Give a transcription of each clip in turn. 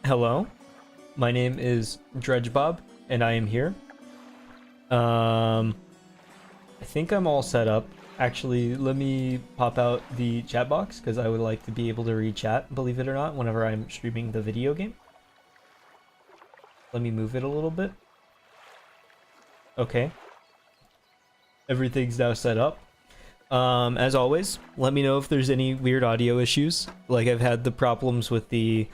Hello, my name is Dredge Bob, and I am here. I think I'm all set up. Actually, let me pop out the chat box because I would like to be able to read chat, believe it or not, whenever I'm streaming the video game. Let me move it a little bit. Okay. Everything's now set up. As always, let me know if there's any weird audio issues. Like I've had the problems with the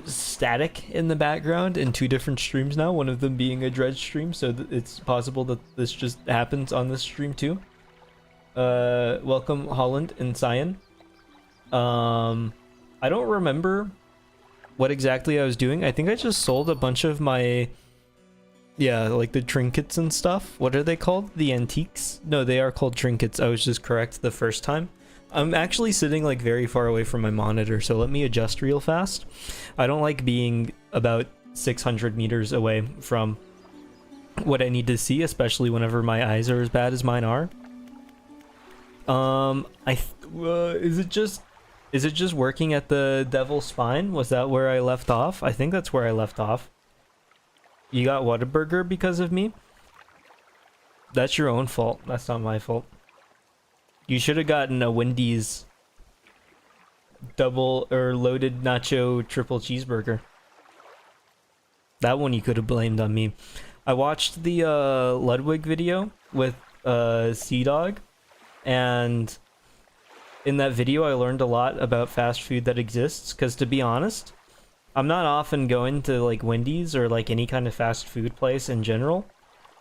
static in the background in two different streams now, one of them being a Dredge stream, so it's possible that this just happens on this stream too. Welcome Holland and Cyan. I don't remember what exactly I was doing. I think I just sold a bunch of my, yeah, like the trinkets and stuff. What are they called? The antiques? No, they are called trinkets. I was just correct the first time. I'm actually sitting like very far away from my monitor, so let me adjust real fast. I don't like being about 600 meters away from what I need to see, especially whenever my eyes are as bad as mine are. Is it just working at the Devil's Spine? Was that where I left off? I think that's where I left off. You got Whataburger because of me? That's your own fault. That's not my fault. You should have gotten a Wendy's double or loaded nacho triple cheeseburger. That one you could have blamed on me. I watched the Ludwig video with Sea Dog, and in that video I learned a lot about fast food that exists, because to be honest, I'm not often going to like Wendy's or like any kind of fast food place in general.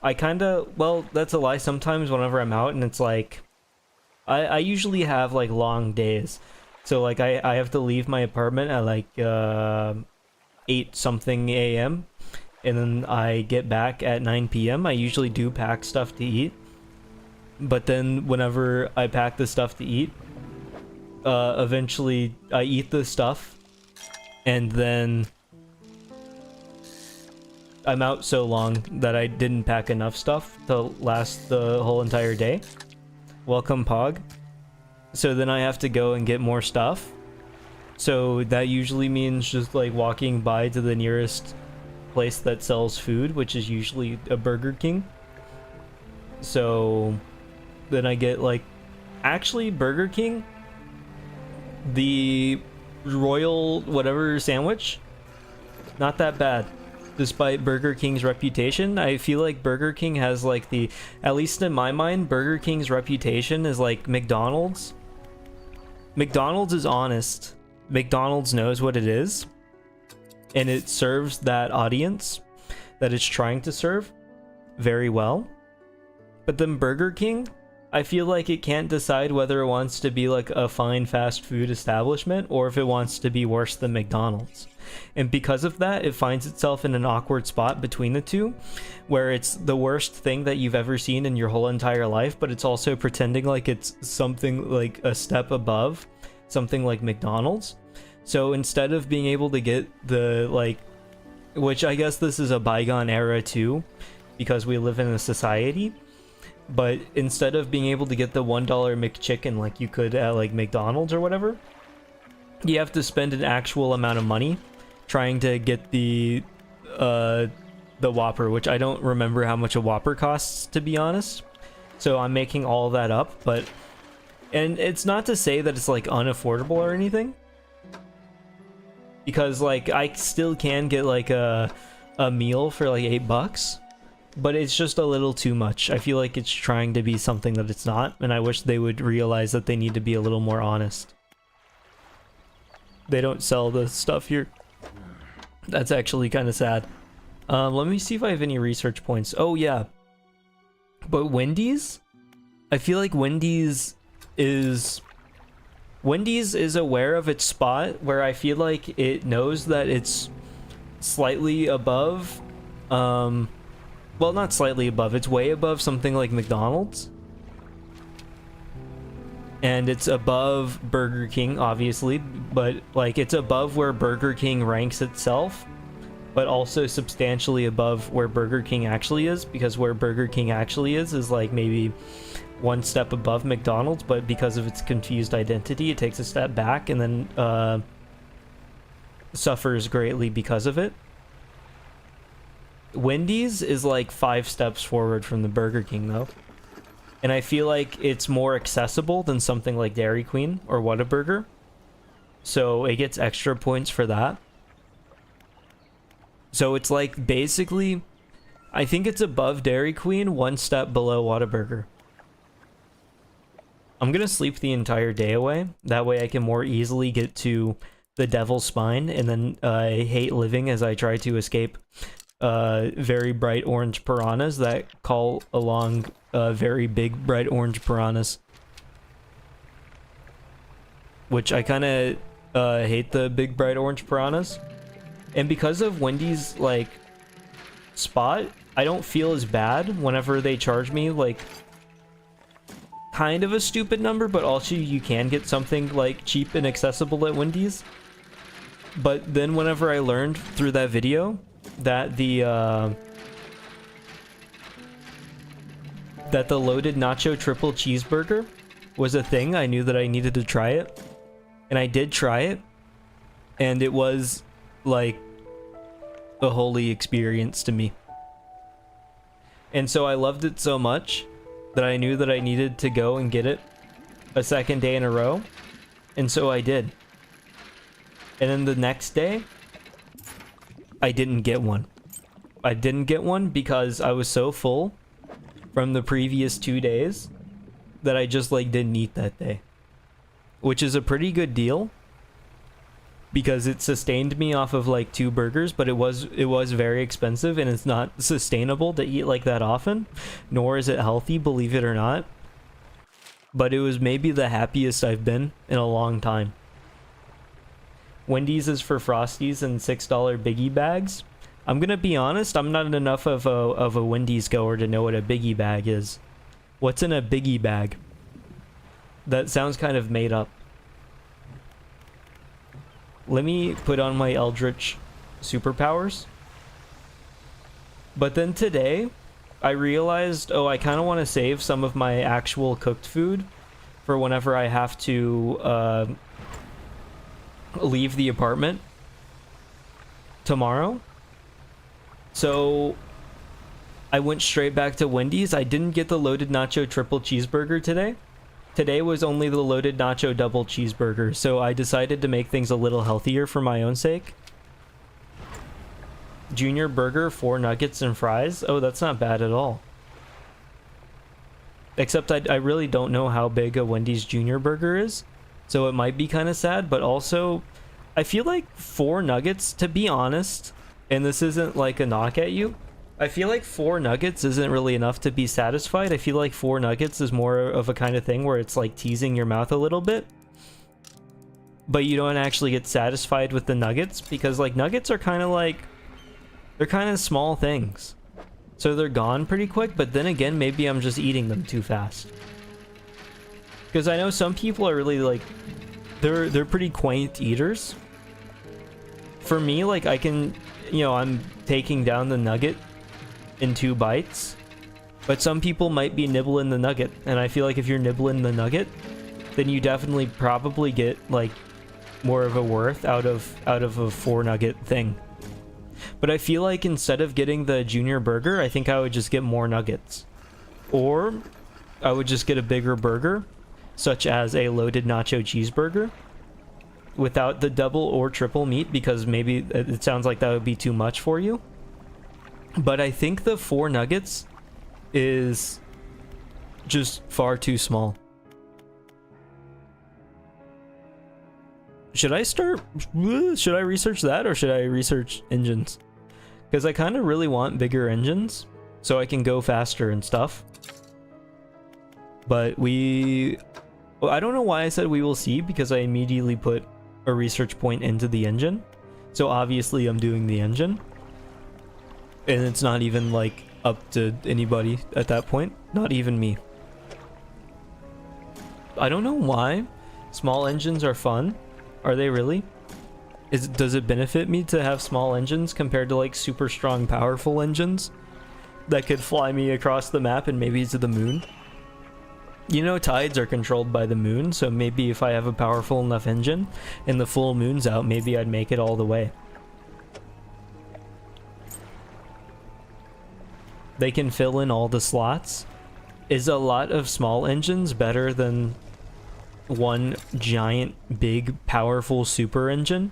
I kinda, well, that's a lie. Sometimes whenever I'm out and it's like, I usually have like long days, so like I have to leave my apartment at like 8 something a.m. and then I get back at 9 p.m. I usually do pack stuff to eat, but then whenever I pack the stuff to eat, eventually I eat the stuff and then I'm out so long that I didn't pack enough stuff to last the whole entire day. Welcome, Pog. So then I have to go and get more stuff. So that usually means just like walking by to the nearest place that sells food, which is usually a Burger King. So then I get like, actually Burger King, the Royal whatever sandwich, not that bad. Despite Burger King's reputation, I feel like Burger King has like the, at least in my mind, Burger King's reputation is like McDonald's. McDonald's is honest. McDonald's knows what it is, and it serves that audience that it's trying to serve very well. But then Burger King, I feel like it can't decide whether it wants to be like a fine fast food establishment or if it wants to be worse than McDonald's. And because of that, it finds itself in an awkward spot between the two, where it's the worst thing that you've ever seen in your whole entire life, but it's also pretending like it's something like a step above something like McDonald's. So instead of being able to get the, like, which I guess this is a bygone era too, because we live in a society, but instead of being able to get the $1 McChicken like you could at like McDonald's or whatever, you have to spend an actual amount of money trying to get the Whopper, which I don't remember how much a Whopper costs, to be honest. So I'm making all that up, but, and it's not to say that it's like unaffordable or anything, because like I still can get like a meal for like $8, but it's just a little too much. I feel like it's trying to be something that it's not, and I wish they would realize that they need to be a little more honest. They don't sell the stuff here. That's actually kind of sad. Let me see if I have any research points. Oh yeah, but Wendy's, I feel like Wendy's is aware of its spot, where I feel like it knows that it's slightly above, well, not slightly above, it's way above something like McDonald's. And it's above Burger King, obviously, but like it's above where Burger King ranks itself, but also substantially above where Burger King actually is, because where Burger King actually is like maybe one step above McDonald's, but because of its confused identity, it takes a step back, and then suffers greatly because of it. Wendy's is like 5 steps forward from the Burger King though. And I feel like it's more accessible than something like Dairy Queen or Whataburger. So it gets extra points for that. So it's like basically, I think it's above Dairy Queen, 1 step below Whataburger. I'm gonna sleep the entire day away. That way I can more easily get to the Devil's Spine, and then I hate living as I try to escape very bright orange piranhas that call along very big bright orange piranhas. Which I kind of hate the big bright orange piranhas. And because of Wendy's like spot, I don't feel as bad whenever they charge me like kind of a stupid number, but also you can get something like cheap and accessible at Wendy's. But then whenever I learned through that video that the loaded nacho triple cheeseburger was a thing, I knew that I needed to try it. And I did try it, and it was like a holy experience to me. And so I loved it so much that I knew that I needed to go and get it a second day in a row. And so I did. And then the next day, I didn't get one. I didn't get one because I was so full from the previous 2 days that I just like didn't eat that day. Which is a pretty good deal because it sustained me off of like 2 burgers, but it was very expensive, and it's not sustainable to eat like that often, nor is it healthy, believe it or not. But it was maybe the happiest I've been in a long time. Wendy's is for Frosties and $6 biggie bags. I'm gonna be honest, I'm not enough of a Wendy's goer to know what a biggie bag is. What's in a biggie bag? That sounds kind of made up. Let me put on my eldritch superpowers. But then today, I realized, oh, I kind of want to save some of my actual cooked food for whenever I have to leave the apartment tomorrow. So I went straight back to Wendy's. I didn't get the loaded nacho triple cheeseburger today. Today was only the loaded nacho double cheeseburger, so I decided to make things a little healthier for my own sake. Junior burger, 4 nuggets and fries. Oh, that's not bad at all. Except I really don't know how big a Wendy's junior burger is, so it might be kind of sad, but also I feel like 4 nuggets, to be honest, and this isn't like a knock at you, I feel like 4 nuggets isn't really enough to be satisfied. I feel like 4 nuggets is more of a kind of thing where it's like teasing your mouth a little bit, but you don't actually get satisfied with the nuggets, because like nuggets are kind of like, they're kind of small things, so they're gone pretty quick. But then again, maybe I'm just eating them too fast, because I know some people are really like, they're pretty quaint eaters. For me, like I can, you know, I'm taking down the nugget in 2 bites, but some people might be nibbling the nugget, and I feel like if you're nibbling the nugget, then you definitely probably get like more of a worth out of a 4 nugget thing. But I feel like instead of getting the junior burger, I think I would just get more nuggets, or I would just get a bigger burger, such as a loaded nacho cheeseburger without the double or triple meat, because maybe it sounds like that would be too much for you. But I think the 4 nuggets is just far too small. Should I research that, or should I research engines? Because I kind of really want bigger engines so I can go faster and stuff. But I don't know why I said we will see, because I immediately put a research point into the engine. So obviously I'm doing the engine. And it's not even like up to anybody at that point, not even me. I don't know why small engines are fun. Are they really? Does it benefit me to have small engines compared to like super strong, powerful engines that could fly me across the map and maybe to the moon? You know, tides are controlled by the moon, so maybe if I have a powerful enough engine and the full moon's out, maybe I'd make it all the way. They can fill in all the slots. Is a lot of small engines better than one giant, big, powerful super engine?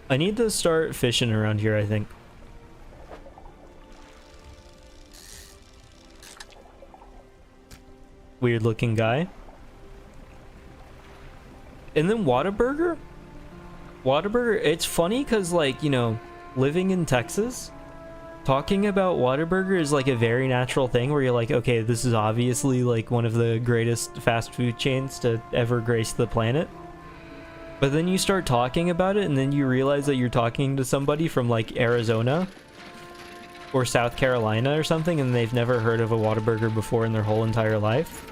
I need to start fishing around here, I think. Weird looking guy. And then Whataburger? Whataburger, it's funny because, like, you know, living in Texas, talking about Whataburger is like a very natural thing where you're like, okay, this is obviously like one of the greatest fast food chains to ever grace the planet. But then you start talking about it and then you realize that you're talking to somebody from like Arizona or South Carolina or something and they've never heard of a Whataburger before in their whole entire life.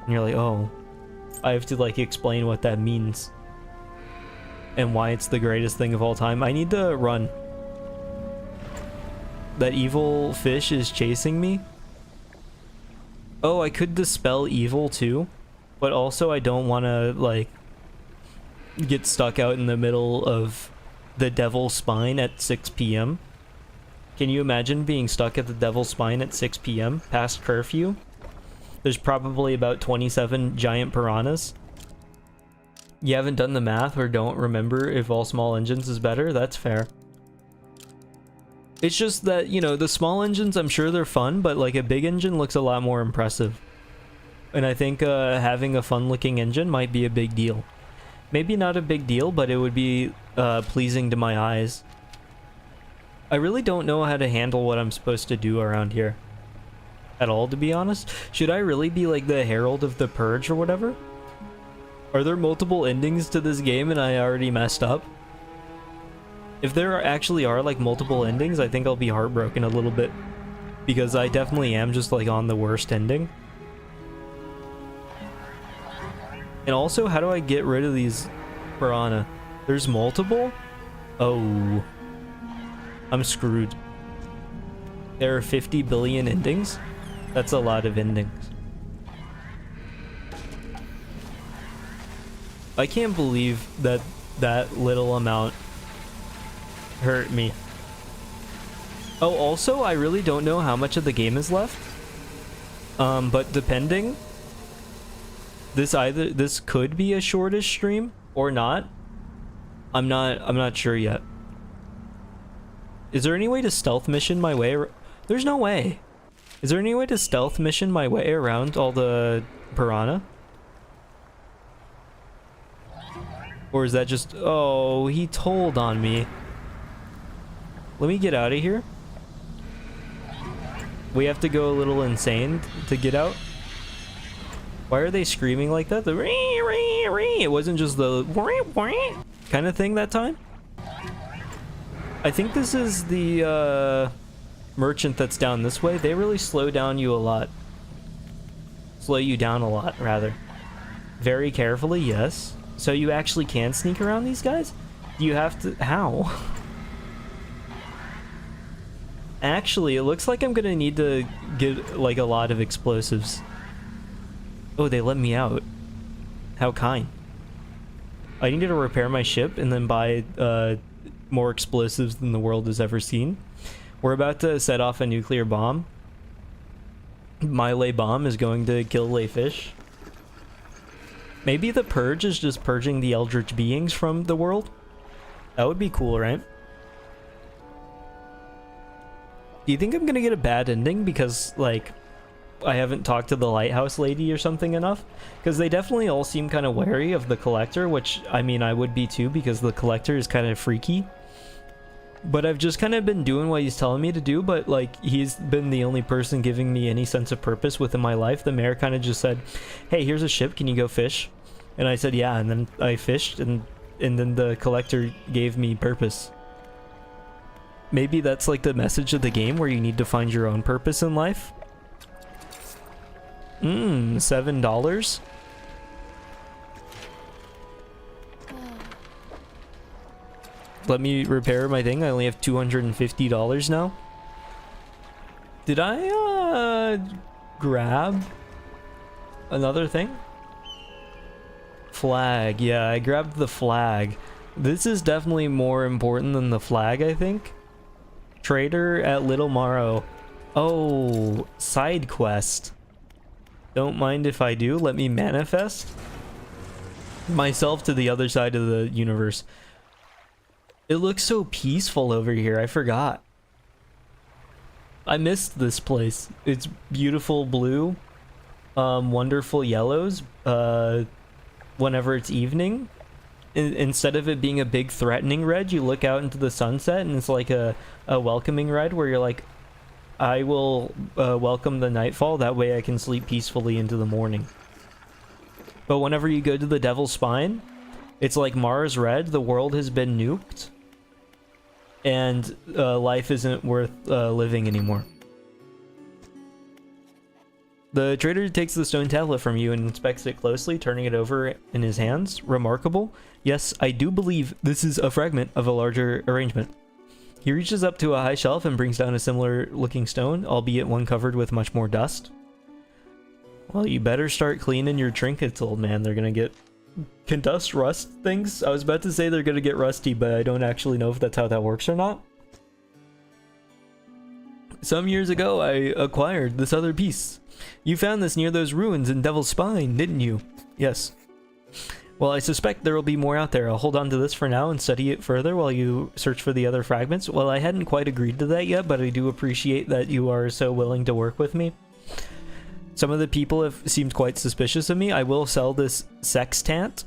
And you're like, oh, I have to like explain what that means and why it's the greatest thing of all time. I need to run. That evil fish is chasing me. Oh, I could dispel evil too, but also I don't want to like get stuck out in the middle of the Devil's Spine at 6 p.m. Can you imagine being stuck at the Devil's Spine at 6 p.m. past curfew? There's probably about 27 giant piranhas. You haven't done the math or don't remember if all small engines is better? That's fair. It's just that, you know, the small engines, I'm sure they're fun, but like a big engine looks a lot more impressive. And I think having a fun-looking engine might be a big deal. Maybe not a big deal, but it would be pleasing to my eyes. I really don't know how to handle what I'm supposed to do around here at all, to be honest. Should I really be like the herald of the purge or whatever? Are there multiple endings to this game and I already messed up? If there actually are like multiple endings, I think I'll be heartbroken a little bit. Because I definitely am just like on the worst ending. And also, how do I get rid of these piranha? There's multiple? Oh. I'm screwed. There are 50 billion endings? That's a lot of endings. I can't believe that that little amount hurt me. Oh, also, I really don't know how much of the game is left. But depending, this could be a shortish stream or not. I'm not sure yet. Is there any way to stealth mission my way? There's no way. Is there any way to stealth mission my way around all the piranha? Or is that just... Oh, he told on me. Let me get out of here. We have to go a little insane to get out. Why are they screaming like that? The it wasn't just the kind of thing that time. I think this is the merchant that's down this way. They really slow down you a lot. Slow you down a lot, rather. Very carefully, yes. So you actually can sneak around these guys? You have to... How? Actually, it looks like I'm gonna need to get, like, a lot of explosives. Oh, they let me out. How kind. I need to repair my ship and then buy, more explosives than the world has ever seen. We're about to set off a nuclear bomb. My lay bomb is going to kill lay fish. Maybe the purge is just purging the eldritch beings from the world? That would be cool, right? Do you think I'm gonna get a bad ending because, like, I haven't talked to the lighthouse lady or something enough? Because they definitely all seem kind of wary of the collector, which, I mean, I would be too because the collector is kind of freaky. But I've just kind of been doing what he's telling me to do, but, like, he's been the only person giving me any sense of purpose within my life. The mayor kind of just said, hey, here's a ship, can you go fish? And I said, yeah, and then I fished, and then the collector gave me purpose. Maybe that's, like, the message of the game, where you need to find your own purpose in life. $7? Let me repair my thing. I only have $250 now. Did I grab another thing? Flag. Yeah, I grabbed the flag. This is definitely more important than the flag, I think. Trader at Little Morrow. Oh, side quest. Don't mind if I do. Let me manifest myself to the other side of the universe. It looks so peaceful over here. I forgot. I missed this place. It's beautiful blue, wonderful yellows, whenever it's evening. Instead of it being a big threatening red, you look out into the sunset and it's like a welcoming red where you're like, I will welcome the nightfall, that way I can sleep peacefully into the morning. But whenever you go to the Devil's Spine, it's like Mars red, the world has been nuked, and life isn't worth living anymore. The trader takes the stone tablet from you and inspects it closely, turning it over in his hands. Remarkable. Yes, I do believe this is a fragment of a larger arrangement. He reaches up to a high shelf and brings down a similar looking stone, albeit one covered with much more dust. Well, you better start cleaning your trinkets, old man. They're gonna get... Can dust rust things? I was about to say they're gonna get rusty, but I don't actually know if that's how that works or not. Some years ago, I acquired this other piece. You found this near those ruins in Devil's Spine, didn't you? Yes. Well, I suspect there will be more out there. I'll hold on to this for now and study it further while you search for the other fragments. Well, I hadn't quite agreed to that yet, but I do appreciate that you are so willing to work with me. Some of the people have seemed quite suspicious of me. I will sell this sextant,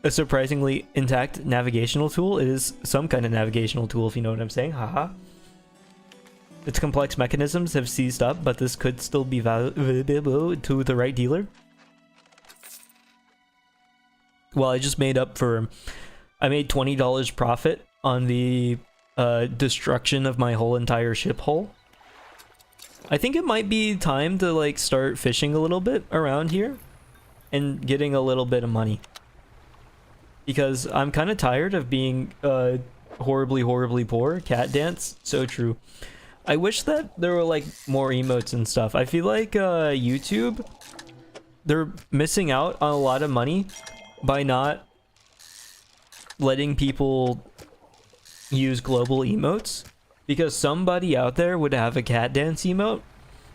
a surprisingly intact navigational tool. It is some kind of navigational tool, if you know what I'm saying. Haha. Its complex mechanisms have seized up, but this could still be valuable to the right dealer. Well, I just made up for... I made $20 profit on the destruction of my whole entire ship hull. I think it might be time to like start fishing a little bit around here and getting a little bit of money. Because I'm kind of tired of being horribly, horribly poor. Cat dance, so true. I wish that there were like more emotes and stuff. I feel like YouTube, they're missing out on a lot of money by not letting people use global emotes, because somebody out there would have a cat dance emote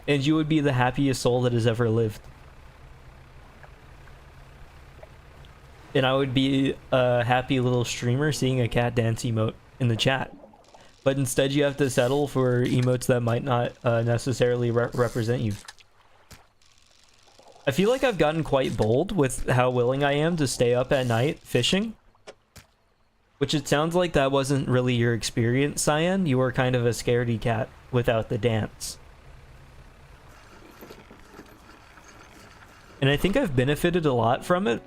and you would be the happiest soul that has ever lived. And I would be a happy little streamer seeing a cat dance emote in the chat. But instead you have to settle for emotes that might not necessarily represent you. I feel like I've gotten quite bold with how willing I am to stay up at night fishing. Which it sounds like that wasn't really your experience, Cyan. You were kind of a scaredy cat without the dance. And I think I've benefited a lot from it.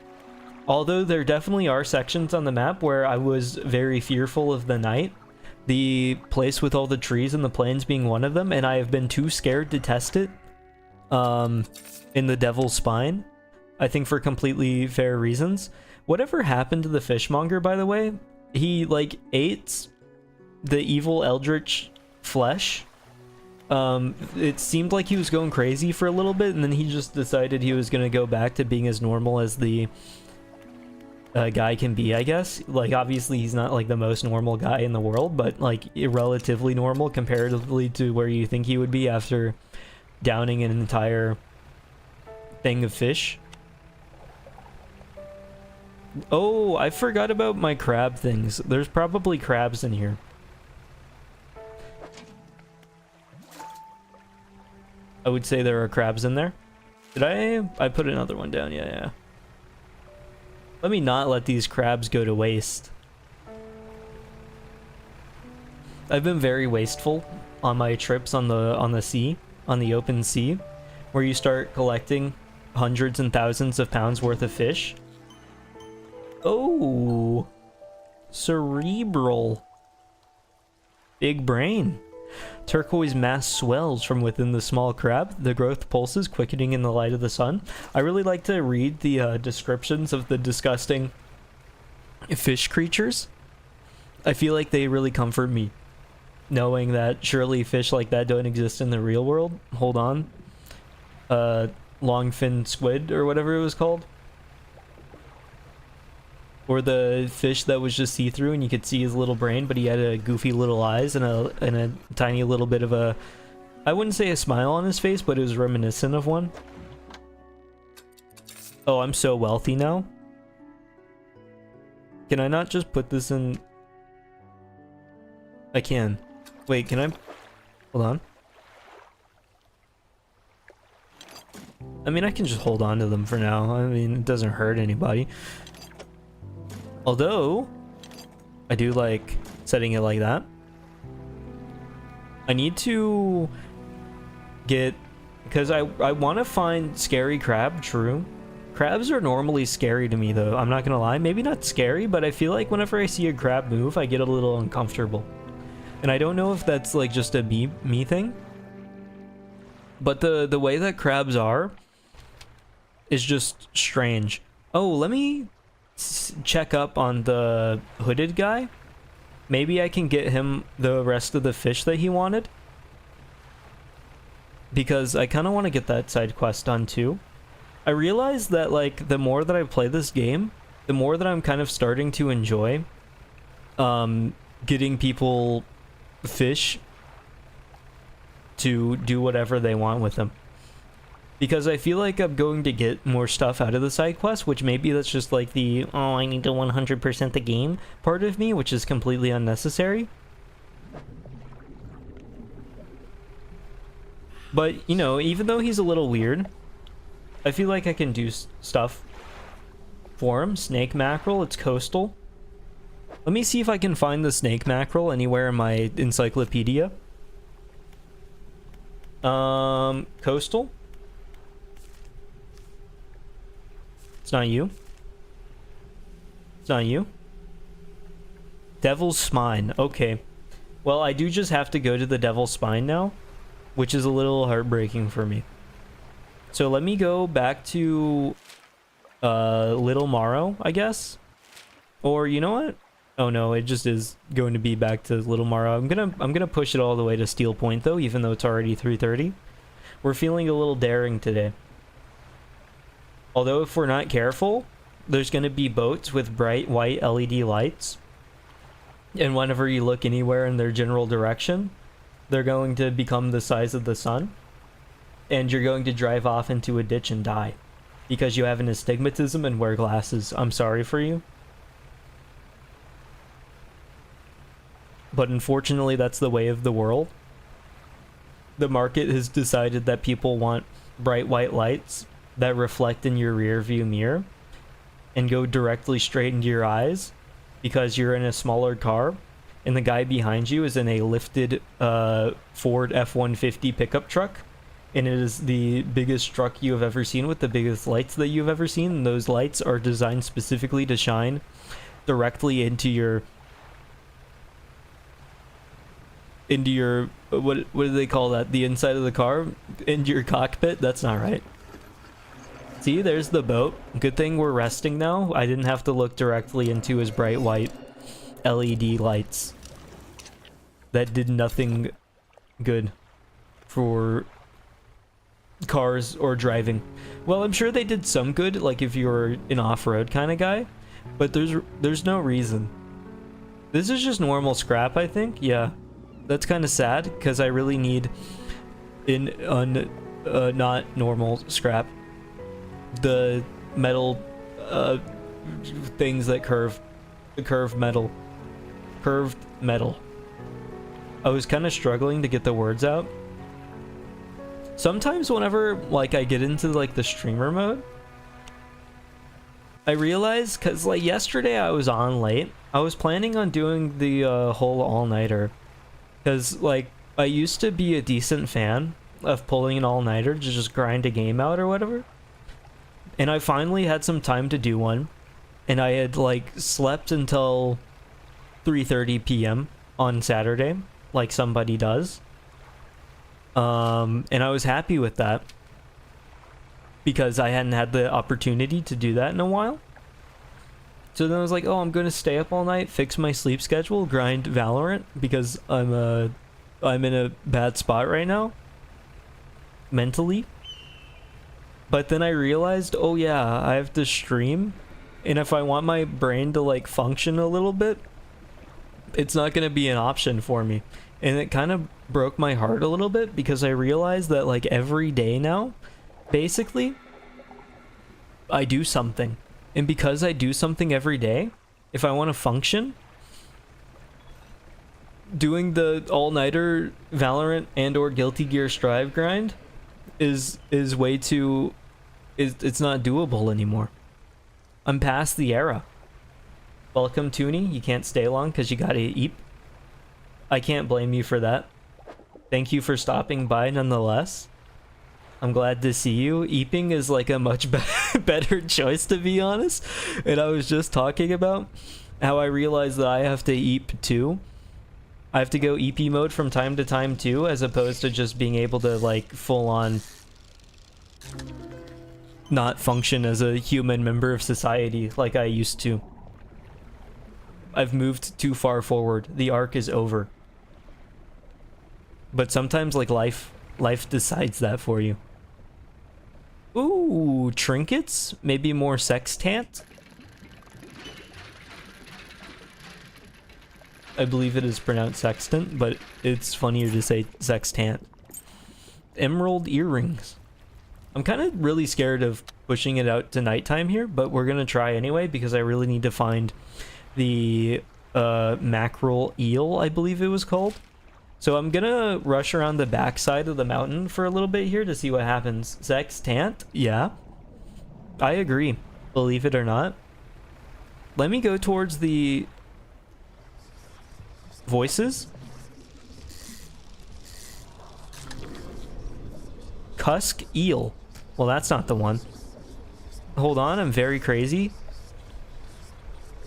Although there definitely are sections on the map where I was very fearful of the night. The place with all the trees and the plains being one of them, and I have been too scared to test it in the Devil's Spine. I think for completely fair reasons. Whatever happened to the fishmonger, by the way? He, like, ate the evil eldritch flesh. It seemed like he was going crazy for a little bit, and then he just decided he was going to go back to being as normal as the guy can be, I guess. Like, obviously he's not like the most normal guy in the world, but like relatively normal comparatively to where you think he would be after downing an entire thing of fish. Oh, I forgot about my crab things. There's probably crabs in here. I would say there are crabs in there. Did I put another one down? Yeah. Let me not let these crabs go to waste. I've been very wasteful on my trips on the sea, on the open sea, where you start collecting hundreds and thousands of pounds worth of fish. Oh, cerebral. Big brain. Turquoise mass swells from within the small crab. The growth pulses, quickening in the light of the sun. I really like to read the descriptions of the disgusting fish creatures. I feel like they really comfort me. knowing that surely fish like that don't exist in the real world. Hold on. Longfin squid or whatever it was called. Or the fish that was just see-through and you could see his little brain, but he had a goofy little eyes and a tiny little bit of a, I wouldn't say a smile on his face, but it was reminiscent of one. Oh, I'm so wealthy now. Can I not just put this in? I can. Wait, can I? Hold on. I mean, I can just hold on to them for now. I mean, it doesn't hurt anybody. Although, I do like setting it like that. I need to get, because I want to find scary crab, true. Crabs are normally scary to me though, I'm not gonna lie. Maybe not scary, but I feel like whenever I see a crab move, I get a little uncomfortable. And I don't know if that's like just a me thing. But the way that crabs are is just strange. Oh, let me check up on the hooded guy. Maybe I can get him the rest of the fish that he wanted. Because I kind of want to get that side quest done too. I realized that like the more that I play this game, the more that I'm kind of starting to enjoy getting people fish to do whatever they want with them. Because I feel like I'm going to get more stuff out of the side quest, which maybe that's just like the, oh, I need to 100% the game part of me, which is completely unnecessary. But, you know, even though he's a little weird, I feel like I can do stuff for him. Snake mackerel, it's coastal. Let me see if I can find the snake mackerel anywhere in my encyclopedia. Coastal? It's not you. It's not you. Devil's Spine. Okay. Well, I do just have to go to the Devil's Spine now, which is a little heartbreaking for me. So let me go back to Little Morrow, I guess. Or you know what? Oh no, it just is going to be back to Little Morrow. I'm gonna push it all the way to Steel Point though, even though it's already 3:30. We're feeling a little daring today. Although if we're not careful, there's going to be boats with bright white LED lights. And whenever you look anywhere in their general direction, they're going to become the size of the sun. And you're going to drive off into a ditch and die. Because you have an astigmatism and wear glasses. I'm sorry for you. But unfortunately, that's the way of the world. The market has decided that people want bright white lights that reflect in your rear view mirror and go directly straight into your eyes because you're in a smaller car and the guy behind you is in a lifted Ford F-150 pickup truck, and it is the biggest truck you have ever seen with the biggest lights that you've ever seen, and those lights are designed specifically to shine directly into your what do they call that, the inside of the car, into your cockpit. That's not right. See, there's the boat. Good thing we're resting now. I didn't have to look directly into his bright white LED lights. That did nothing good for cars or driving. Well, I'm sure they did some good, like if you're an off-road kind of guy, but there's no reason. This is just normal scrap, I think. Yeah, that's kind of sad because I really need not normal scrap. The metal things that curve, the curved metal. I was kind of struggling to get the words out. Sometimes whenever like I get into like the streamer mode, I realize, because like yesterday I was on late. I was planning on doing the whole all-nighter because like I used to be a decent fan of pulling an all-nighter to just grind a game out or whatever. And I finally had some time to do one, and I had like slept until 3:30 p.m. on Saturday, like somebody does. And I was happy with that because I hadn't had the opportunity to do that in a while. So then I was like, oh, I'm gonna stay up all night, fix my sleep schedule, grind Valorant, because I'm in a bad spot right now, mentally. But then I realized, oh yeah, I have to stream, and if I want my brain to like function a little bit, it's not gonna be an option for me. And it kind of broke my heart a little bit, because I realized that like every day now, basically, I do something. And because I do something every day, if I want to function, doing the all-nighter Valorant and or Guilty Gear Strive grind is way too... it's not doable anymore. I'm past the era. Welcome, Toonie. You can't stay long because you gotta eat. I can't blame you for that. Thank you for stopping by nonetheless. I'm glad to see you. Eeping is like a much better choice, to be honest. And I was just talking about how I realized that I have to eep too. I have to go EP mode from time to time too, as opposed to just being able to like full on not function as a human member of society like I used to. I've moved too far forward. The arc is over. But sometimes like life decides that for you. Ooh, trinkets? Maybe more sextant? I believe it is pronounced sextant, but it's funnier to say sextant. Emerald earrings. I'm kind of really scared of pushing it out to nighttime here, but we're gonna try anyway because I really need to find the mackerel eel, I believe it was called. So I'm gonna rush around the backside of the mountain for a little bit here to see what happens. Sextant? Yeah. I agree. Believe it or not. Let me go towards the voices. Cusk eel. Well, that's not the one. Hold on, I'm very crazy.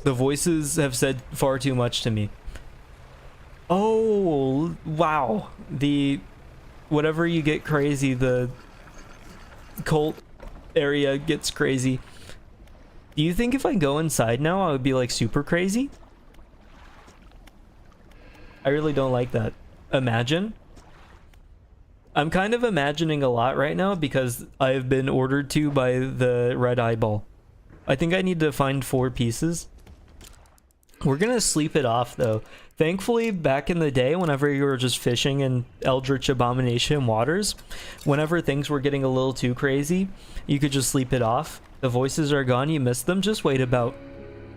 The voices have said far too much to me. Oh, wow. The... whatever you get crazy, the cult area gets crazy. Do you think if I go inside now, I would be like super crazy? I really don't like that. Imagine. I'm kind of imagining a lot right now because I've been ordered to by the red eyeball. I think I need to find 4 pieces. We're gonna sleep it off though. Thankfully, back in the day, whenever you were just fishing in eldritch abomination waters, whenever things were getting a little too crazy, you could just sleep it off. The voices are gone, you missed them, just wait about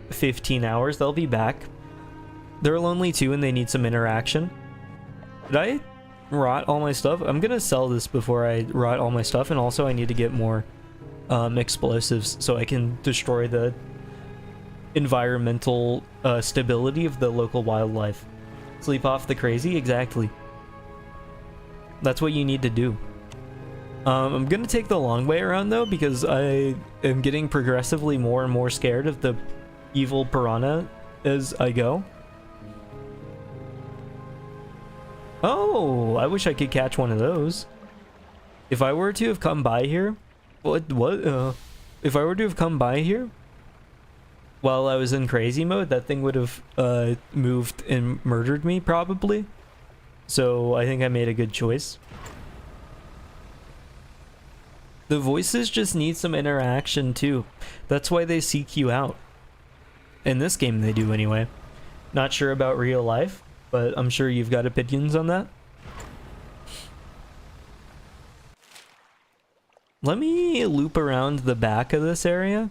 15 hours, they'll be back. They're lonely too and they need some interaction. Did I rot all my stuff? I'm gonna sell this before I rot all my stuff, and also I need to get more explosives so I can destroy the environmental stability of the local wildlife. Sleep off the crazy? Exactly. That's what you need to do. I'm gonna take the long way around though, because I am getting progressively more and more scared of the evil piranha as I go. Oh, I wish I could catch one of those. If I were to have come by here... if I were to have come by here while I was in crazy mode, that thing would have moved and murdered me, probably. So I think I made a good choice. The voices just need some interaction too. That's why they seek you out. In this game they do anyway. Not sure about real life, but I'm sure you've got opinions on that. Let me loop around the back of this area.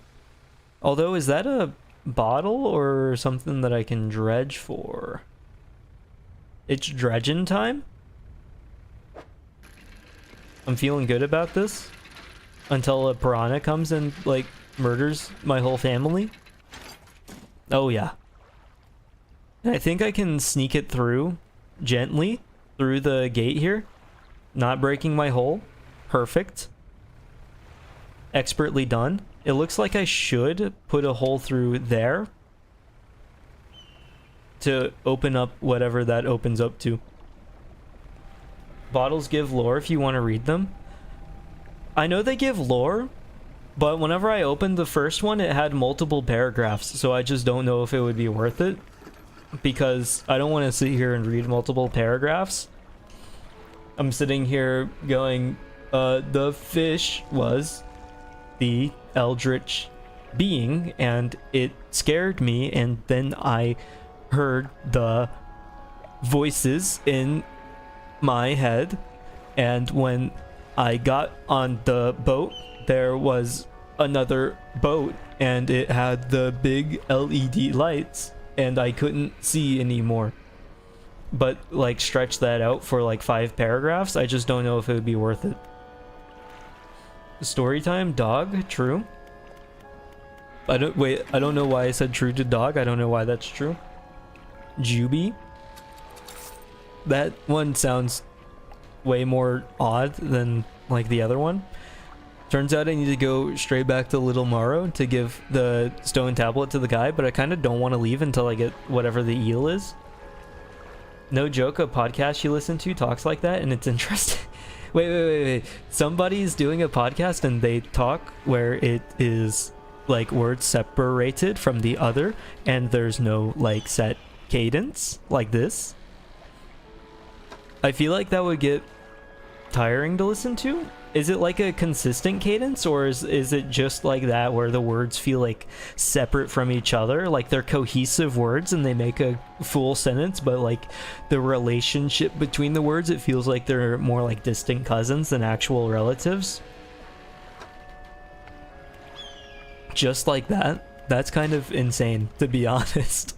Although, is that a bottle or something that I can dredge for? It's dredging time? I'm feeling good about this. Until a piranha comes and, like, murders my whole family. Oh, yeah. And I think I can sneak it through, gently, through the gate here. Not breaking my hole. Perfect. Expertly done. It looks like I should put a hole through there to open up whatever that opens up to. Bottles give lore if you want to read them. I know they give lore, But whenever I opened the first one, it had multiple paragraphs, so I just don't know if it would be worth it. Because I don't want to sit here and read multiple paragraphs. I'm sitting here going, the fish was the eldritch being, and it scared me, and then I heard the voices in my head, and when I got on the boat, there was another boat, and it had the big LED lights, and I couldn't see anymore. But like stretch that out for like 5 paragraphs, I just don't know if it would be worth it. Story time, dog, true. I don't know why I said true to dog. I don't know why that's true. Juby. That one sounds way more odd than like the other one. Turns out I need to go straight back to Little Morrow to give the stone tablet to the guy, but I kind of don't want to leave until I get whatever the eel is. No joke, a podcast you listen to talks like that, and it's interesting. Wait. Somebody's doing a podcast and they talk where it is like words separated from the other, and there's no like set cadence like this. I feel like that would get tiring to listen to. Is it like a consistent cadence, or is it just like that where the words feel like separate from each other, like they're cohesive words and they make a full sentence, but like the relationship between the words, it feels like they're more like distant cousins than actual relatives? Just like that? That's kind of insane, to be honest.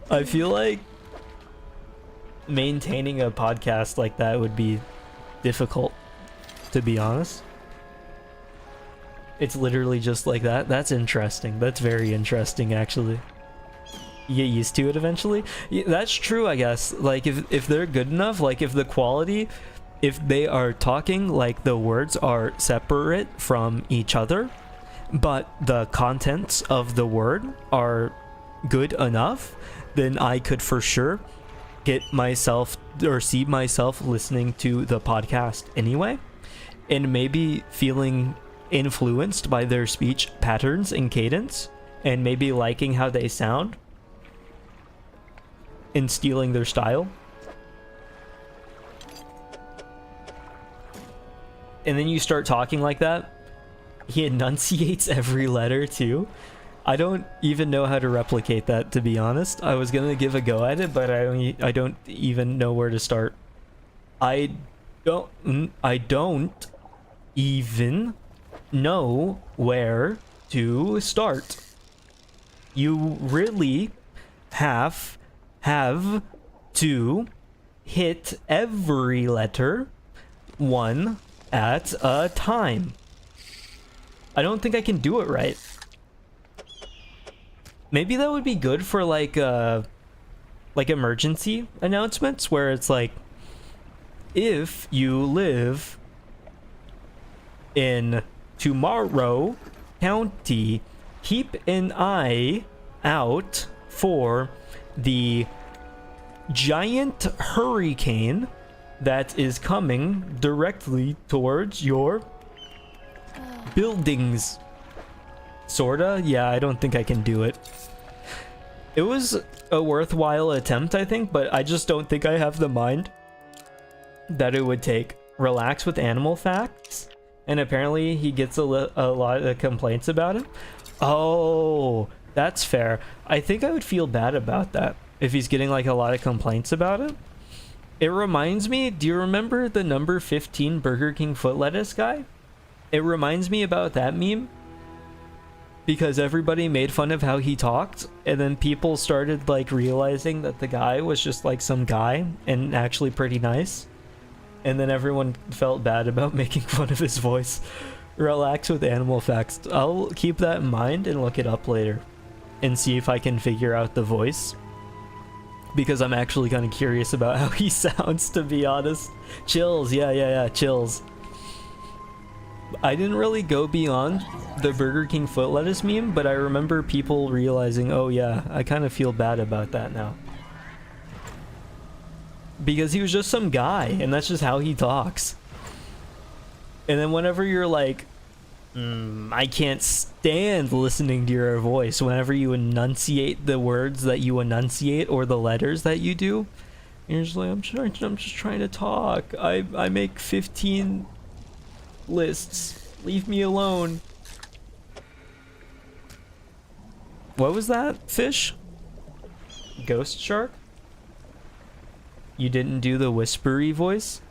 I feel like maintaining a podcast like that would be difficult, to be honest. It's literally just like that. That's interesting. That's very interesting, actually. You get used to it eventually. Yeah, that's true, I guess. Like, if they're good enough, like if the quality, if they are talking like the words are separate from each other, but the contents of the word are good enough, then I could for sure get myself or see myself listening to the podcast anyway, and maybe feeling influenced by their speech patterns and cadence, and maybe liking how they sound and stealing their style. And then you start talking like that. He enunciates every letter too. I don't even know how to replicate that, to be honest. I was gonna give a go at it, but I don't even know where to start. I don't even know where to start. You really have to hit every letter one at a time. I don't think I can do it right. Maybe that would be good for like emergency announcements, where it's like, if you live in Tomorrow County, keep an eye out for the giant hurricane that is coming directly towards your buildings. Sorta? Yeah, I don't think I can do it. It was a worthwhile attempt, I think, but I just don't think I have the mind that it would take. Relax with animal facts, and apparently he gets a lot of complaints about it. Oh, that's fair. I think I would feel bad about that if he's getting like a lot of complaints about it. It reminds me, do you remember the number 15 Burger King foot lettuce guy? It reminds me about that meme, because everybody made fun of how he talked, and then people started like realizing that the guy was just like some guy and actually pretty nice, and then everyone felt bad about making fun of his voice. Relax with animal facts. I'll keep that in mind and look it up later and see if I can figure out the voice, because I'm actually kind of curious about how he sounds, to be honest. Chills, yeah, chills. I didn't really go beyond the Burger King foot lettuce meme, but I remember people realizing, oh yeah, I kind of feel bad about that now. Because he was just some guy, and that's just how he talks. And then whenever you're like I can't stand listening to your voice whenever you enunciate the words that you enunciate or the letters that you do. You're just like, I'm just trying to talk. I make 15 lists. Leave me alone. What was that fish? Ghost shark? You didn't do the whispery voice?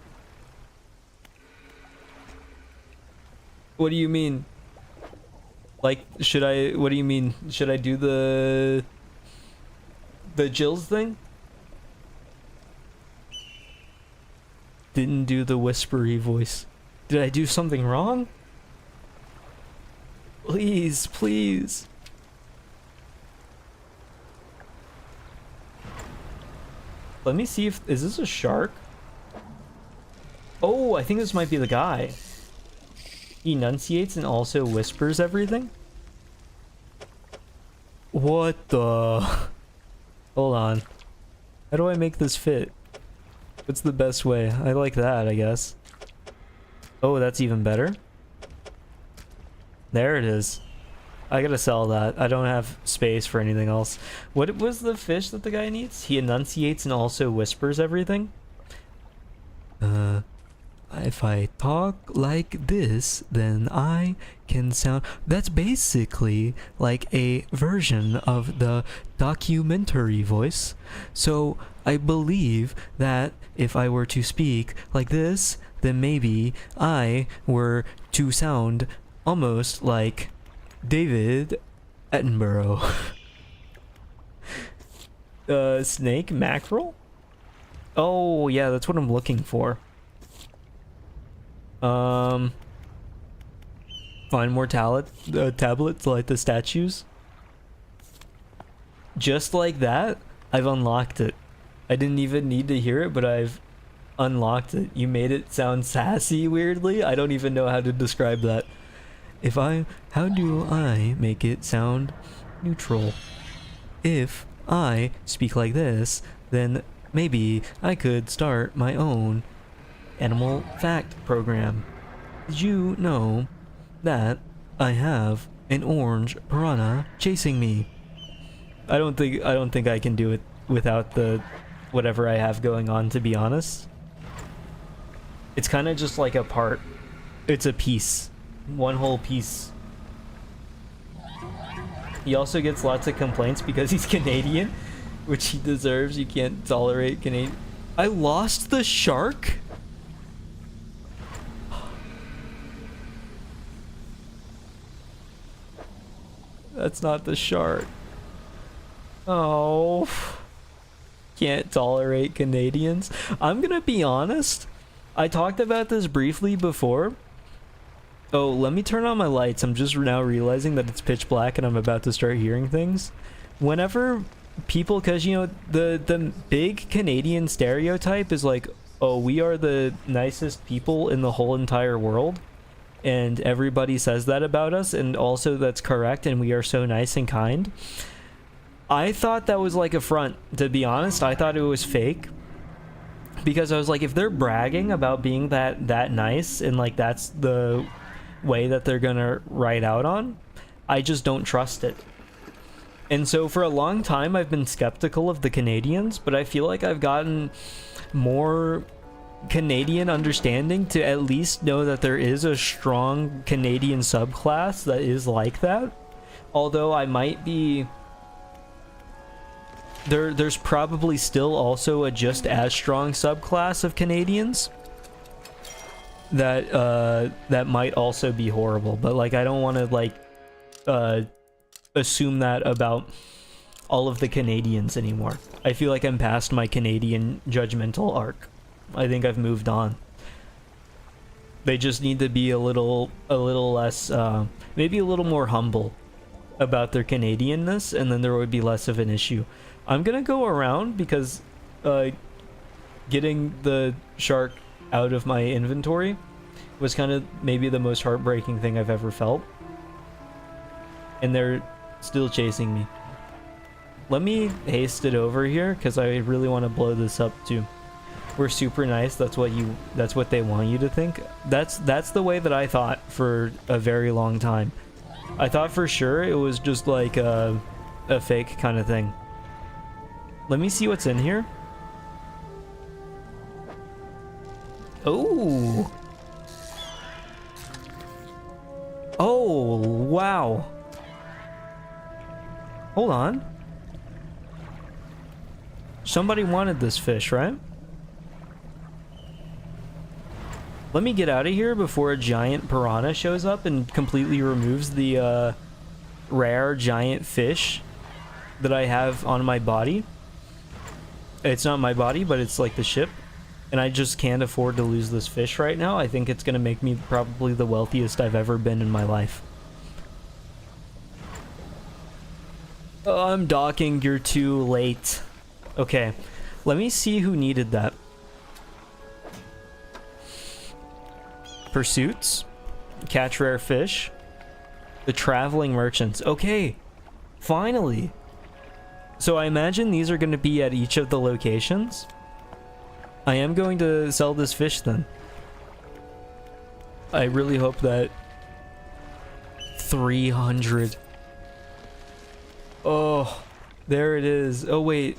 What do you mean? Like, should I, what do you mean? Should I do the Jill's thing? Didn't do the whispery voice. Did I do something wrong? Please, please. Let me see if, is this a shark? Oh, I think this might be the guy. He enunciates and also whispers everything? What the? Hold on. How do I make this fit? What's the best way? I like that, I guess. Oh, that's even better. There it is. I gotta sell that. I don't have space for anything else. What was the fish that the guy needs? He enunciates and also whispers everything? If I talk like this, then I can sound... That's basically like a version of the documentary voice. So I believe that if I were to speak like this, then maybe I were to sound almost like David Attenborough. Snake mackerel? Oh yeah, that's what I'm looking for. Find more tablets like the statues. Just like that, I've unlocked it. I didn't even need to hear it, but I've unlocked it. You made it sound sassy weirdly. I don't even know how to describe that. How do I make it sound neutral? If I speak like this, then maybe I could start my own animal fact program. Did you know that I have an orange piranha chasing me? I don't think I can do it without the whatever I have going on, to be honest. It's kind of just like a part. It's a piece. One whole piece. He also gets lots of complaints because he's Canadian, which he deserves. You can't tolerate Canadian. I lost the shark? That's not the shark. Oh. Can't tolerate Canadians. I'm gonna be honest. I talked about this briefly before. Oh, let me turn on my lights. I'm just now realizing that it's pitch black and I'm about to start hearing things. Whenever people, because you know, the big Canadian stereotype is like, oh, we are the nicest people in the whole entire world. And everybody says that about us, and also that's correct, and we are so nice and kind. I thought that was like a front, to be honest. I thought it was fake. Because I was like, if they're bragging about being that nice, and like that's the way that they're gonna ride out on, I just don't trust it. And so for a long time I've been skeptical of the Canadians, but I feel like I've gotten more Canadian understanding to at least know that there is a strong Canadian subclass that is like that. Although I might be... There's probably still also a just as strong subclass of Canadians that that might also be horrible, but like I don't want to like assume that about all of the Canadians anymore. I feel like I'm past my Canadian judgmental arc. I think I've moved on. They just need to be a little less, maybe a little more humble about their Canadianness, and then there would be less of an issue. I'm gonna go around because getting the shark out of my inventory was kind of maybe the most heartbreaking thing I've ever felt. And they're still chasing me. Let me haste it over here because I really want to blow this up too. we're super nice. That's what they want you to think. That's the way that I thought for a very long time. I thought for sure it was just like a fake kind of thing. Let me see what's in here. Oh. Oh, wow. Hold on. Somebody wanted this fish, right? Let me get out of here before a giant piranha shows up and completely removes the rare giant fish that I have on my body. It's not my body, but it's like the ship. And I just can't afford to lose this fish right now. I think it's going to make me probably the wealthiest I've ever been in my life. Oh, I'm docking, you're too late. Okay, let me see who needed that. Pursuits. Catch rare fish. The traveling merchants. Okay, finally. So I imagine these are going to be at each of the locations. I am going to sell this fish then. I really hope that 300. Oh, there it is. Oh, wait.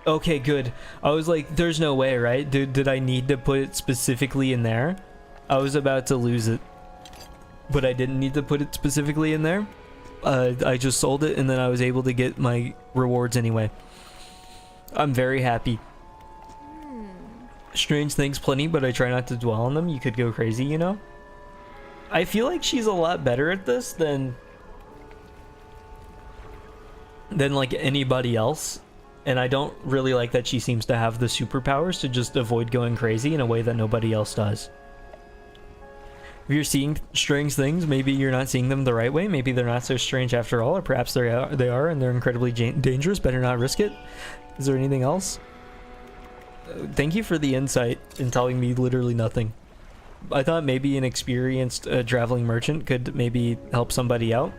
Okay, good. I was like, there's no way, right? Did I need to put it specifically in there? I was about to lose it. But I didn't need to put it specifically in there. I just sold it and then I was able to get my rewards anyway. I'm very happy. Strange things plenty, but I try not to dwell on them. You could go crazy, you know? I feel like she's a lot better at this than like anybody else. And I don't really like that she seems to have the superpowers to just avoid going crazy in a way that nobody else does. If you're seeing strange things, maybe you're not seeing them the right way. Maybe they're not so strange after all, or perhaps they are and they're incredibly dangerous. Better not risk it. Is there anything else? Thank you for the insight in telling me literally nothing. I thought maybe an experienced traveling merchant could maybe help somebody out,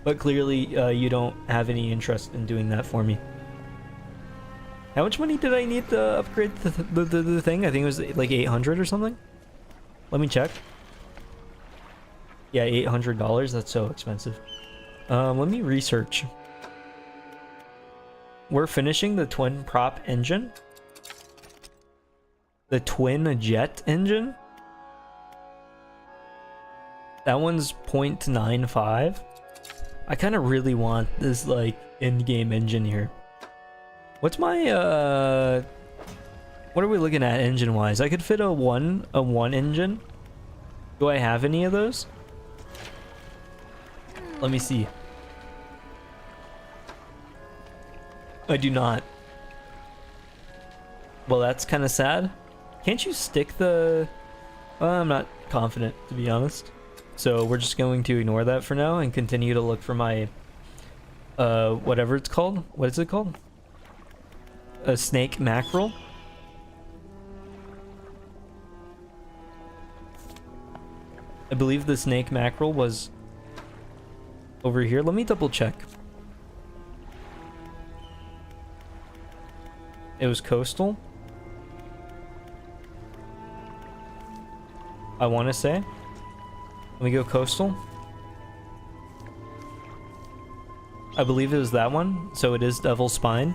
but clearly you don't have any interest in doing that for me. How much money did I need to upgrade the thing? I think it was like 800 or something. Let me check. Yeah, $800. That's so expensive. Let me research. We're finishing the twin prop engine. The twin jet engine. That one's 0.95. I kind of really want this like in-game engine here. What's my what are we looking at engine-wise? I could fit a one engine. Do I have any of those? Let me see. I do not. Well, that's kind of sad. Can't you stick the... I'm not confident, to be honest. So we're just going to ignore that for now and continue to look for my... whatever it's called. What is it called? A snake mackerel? I believe the snake mackerel was... over here. Let me double check. It was coastal. I want to say. Let me go coastal. I believe it was that one. So it is Devil's Spine.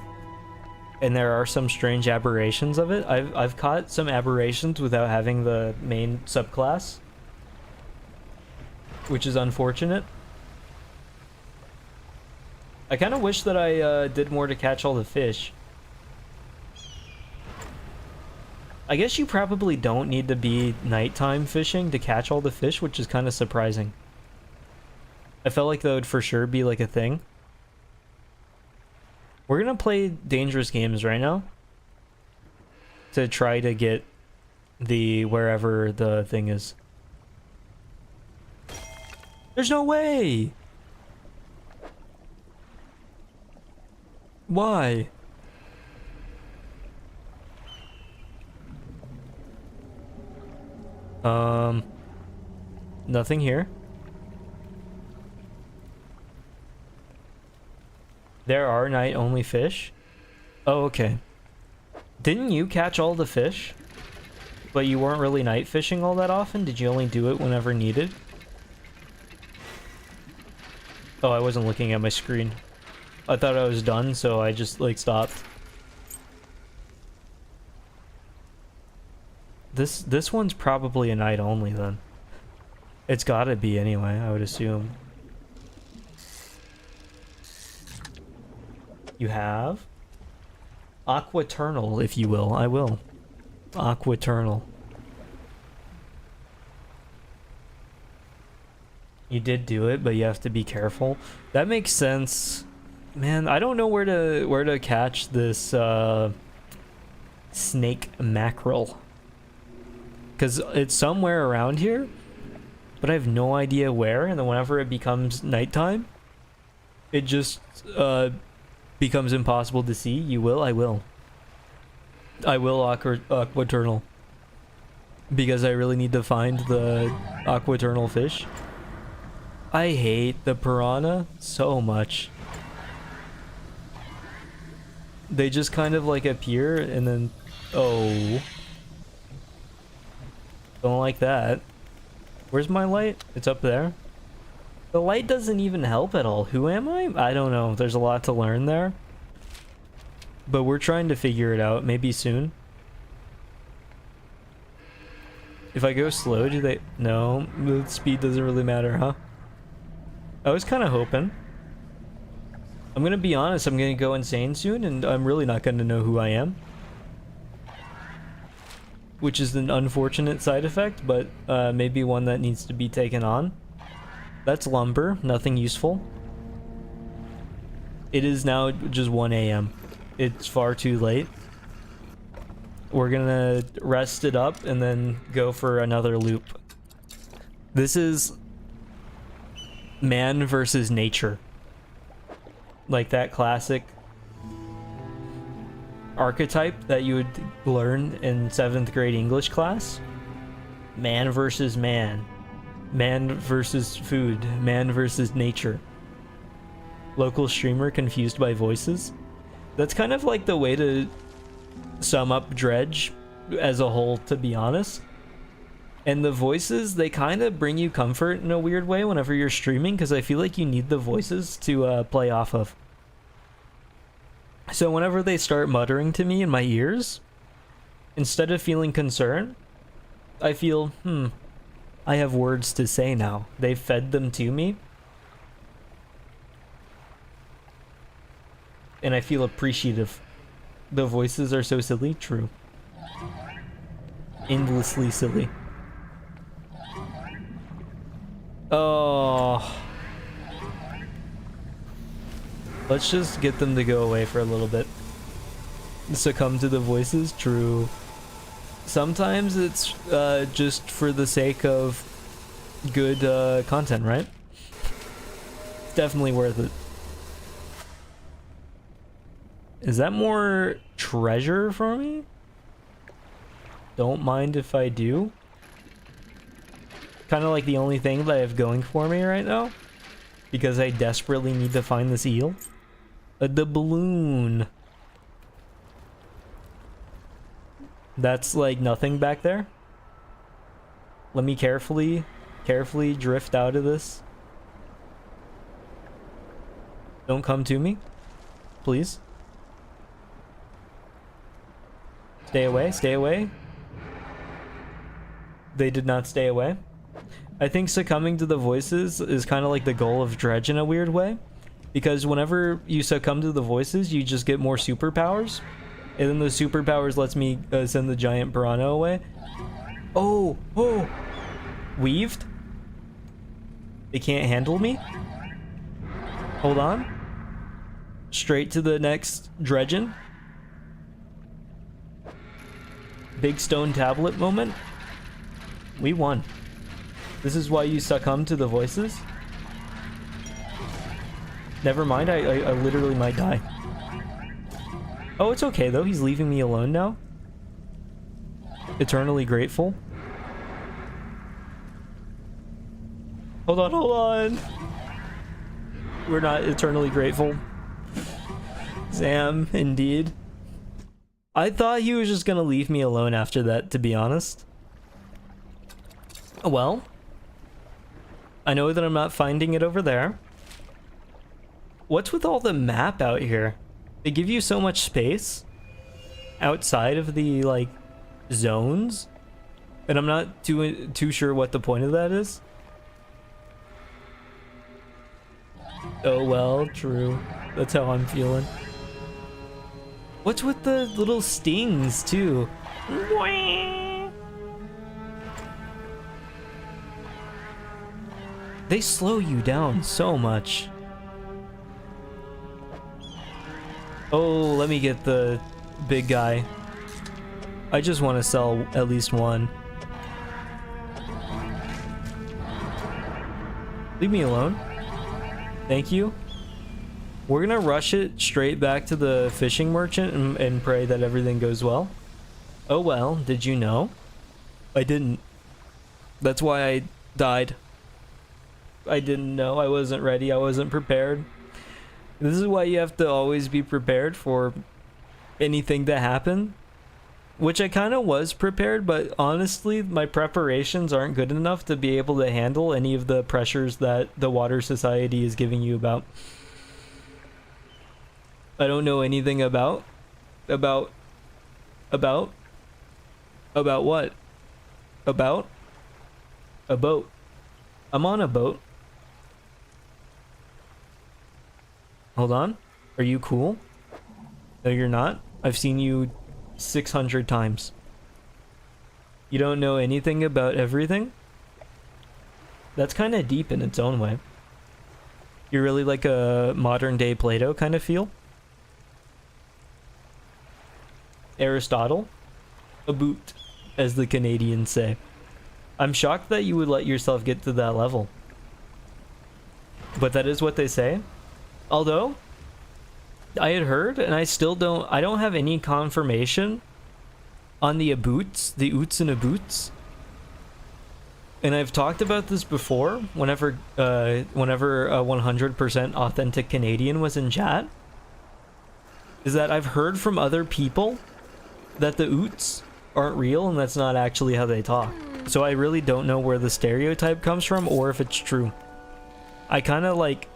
And there are some strange aberrations of it. I've caught some aberrations without having the main subclass, which is unfortunate. I kind of wish that I did more to catch all the fish. I guess you probably don't need to be nighttime fishing to catch all the fish, which is kind of surprising. I felt like that would for sure be like a thing. We're gonna play dangerous games right now to try to get the wherever the thing is. There's no way! Why? Nothing here. There are night-only fish? Oh, okay. Didn't you catch all the fish? But you weren't really night fishing all that often? Did you only do it whenever needed? Oh, I wasn't looking at my screen. I thought I was done, so I just, like, stopped. This one's probably a night only, then. It's gotta be anyway, I would assume. You have? Aquaternal, if you will. I will. Aquaternal. You did do it, but you have to be careful. That makes sense. Man, I don't know where to catch this snake mackerel. Because it's somewhere around here, but I have no idea where, and then whenever it becomes nighttime, it just becomes impossible to see. You will? I will. I will aquaternal. Because I really need to find the aquaternal fish. I hate the piranha so much. They just kind of like appear and then... Oh. Don't like that. Where's my light? It's up there. The light doesn't even help at all. Who am I? I don't know. There's a lot to learn there. But we're trying to figure it out. Maybe soon. If I go slow, do they... No, the speed doesn't really matter, huh? I was kind of hoping. I'm gonna be honest, I'm gonna go insane soon, and I'm really not gonna know who I am. Which is an unfortunate side effect, but maybe one that needs to be taken on. That's lumber, nothing useful. It is now just 1 a.m. It's far too late. We're gonna rest it up and then go for another loop. This is man versus nature. Like that classic archetype that you would learn in 7th grade English class. Man versus man. Man versus food. Man versus nature. Local streamer confused by voices. That's kind of like the way to sum up Dredge as a whole, to be honest. And the voices, they kind of bring you comfort in a weird way whenever you're streaming, because I feel like you need the voices to play off of. So whenever they start muttering to me in my ears, instead of feeling concerned, I feel, I have words to say now. They've fed them to me. And I feel appreciative. The voices are so silly. True. Endlessly silly. Oh. Let's just get them to go away for a little bit. Succumb to the voices? True. Sometimes it's just for the sake of good content, right? It's definitely worth it. Is that more treasure for me? Don't mind if I do. Kind of like the only thing that I have going for me right now. Because I desperately need to find this eel. The balloon. That's like nothing back there. Let me carefully drift out of this. Don't come to me. Please. Stay away, stay away. They did not stay away. I think succumbing to the voices is kind of like the goal of Dredge in a weird way. Because whenever you succumb to the voices, you just get more superpowers. And then the superpowers lets me send the giant piranha away. Oh, oh. Weaved? They can't handle me? Hold on. Straight to the next dredging. Big stone tablet moment. We won. This is why you succumb to the voices? Never mind, I literally might die. Oh, it's okay though, he's leaving me alone now. Eternally grateful. Hold on, hold on. We're not eternally grateful. exam, indeed. I thought he was just gonna leave me alone after that, to be honest. Well, I know that I'm not finding it over there. What's with all the map out here? They give you so much space outside of the, like, zones, and I'm not too sure what the point of that is. Oh well, true. That's how I'm feeling. What's with the little stings, too? They slow you down so much. Oh, let me get the big guy. I just want to sell at least one. Leave me alone. Thank you. We're gonna rush it straight back to the fishing merchant and pray that everything goes well. Oh well, did you know? I didn't. That's why I died. I didn't know. I wasn't ready. I wasn't prepared. This is why you have to always be prepared for anything to happen. Which I kind of was prepared, but honestly, my preparations aren't good enough to be able to handle any of the pressures that the Water Society is giving you about. I don't know anything about what? About a boat. I'm on a boat. Hold on. Are you cool? No, you're not. I've seen you 600 times. You don't know anything about everything? That's kind of deep in its own way. You're really like a modern day Plato kind of feel? Aristotle? A boot, as the Canadians say. I'm shocked that you would let yourself get to that level. But that is what they say. Although, I had heard, and I don't have any confirmation on the aboots, the oots and aboots. And I've talked about this before, whenever a 100% authentic Canadian was in chat, is that I've heard from other people that the oots aren't real and that's not actually how they talk. So I really don't know where the stereotype comes from or if it's true. I kind of like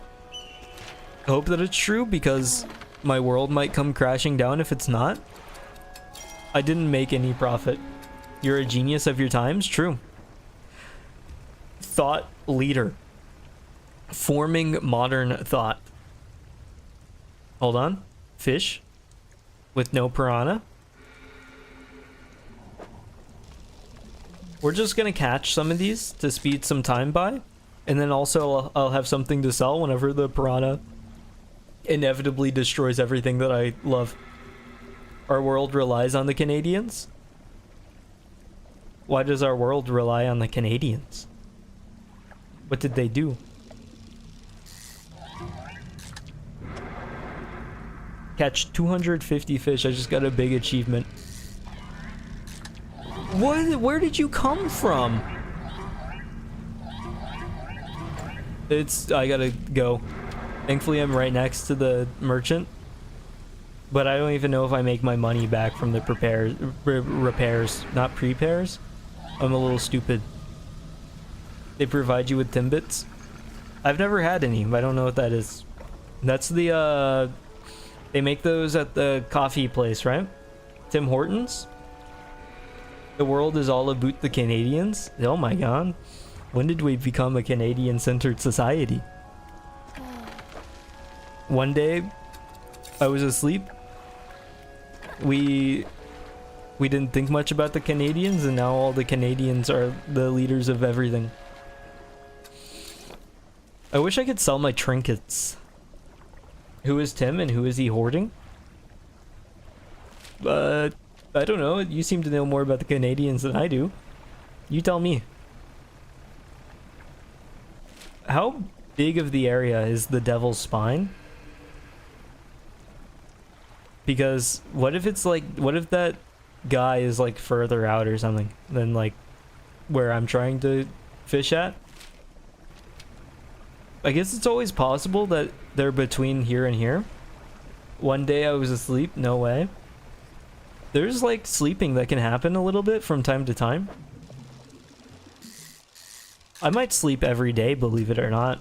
hope that it's true because my world might come crashing down if it's not. I didn't make any profit. You're a genius of your times? True. Thought leader. Forming modern thought. Hold on. Fish. With no piranha. We're just gonna catch some of these to speed some time by. And then also I'll have something to sell whenever the piranha inevitably destroys everything that I love. Our world relies on the Canadians. Why does our world rely on the Canadians? What did they do? Catch 250 fish. I just got a big achievement. What? Where did you come from? I gotta go. Thankfully, I'm right next to the merchant. But I don't even know if I make my money back from the repairs, not prepares. I'm a little stupid. They provide you with Timbits. I've never had any, but I don't know what that is. That's the, they make those at the coffee place, right? Tim Hortons? The world is all about the Canadians? Oh my god. When did we become a Canadian-centered society? One day, I was asleep. We didn't think much about the Canadians, and now all the Canadians are the leaders of everything. I wish I could sell my trinkets. Who is Tim and who is he hoarding? I don't know. You seem to know more about the Canadians than I do. You tell me. How big of the area is the Devil's Spine? Because what if it's like, what if that guy is like further out or something than like where I'm trying to fish at? I guess it's always possible that they're between here and here. one day I was asleep. No way. There's like sleeping that can happen a little bit from time to time. I might sleep every day, believe it or not.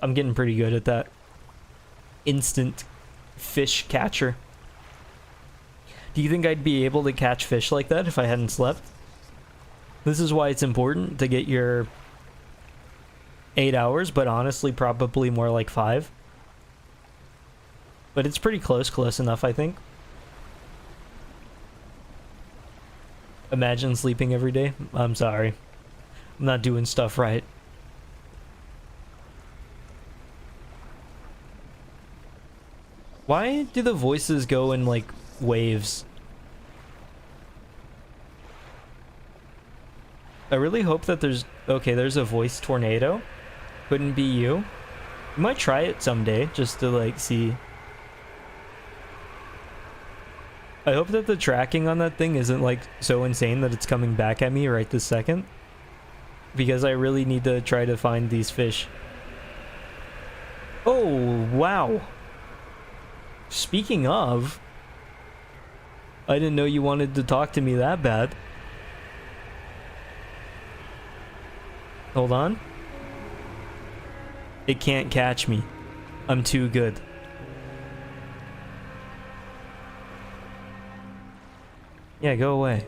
I'm getting pretty good at that. Instant fish catcher. Do you think I'd be able to catch fish like that if I hadn't slept? This is why it's important to get your 8 hours, but honestly probably more like 5. But it's pretty close enough, I think. Imagine sleeping every day. I'm sorry. I'm not doing stuff right. Why do the voices go in like waves? I really hope that there's... Okay, there's a voice tornado. Couldn't be you. You might try it someday just to like see. I hope that the tracking on that thing isn't like so insane that it's coming back at me right this second. Because I really need to try to find these fish. Oh, wow. Speaking of, I didn't know you wanted to talk to me that bad. Hold on. It can't catch me. I'm too good. Yeah, go away.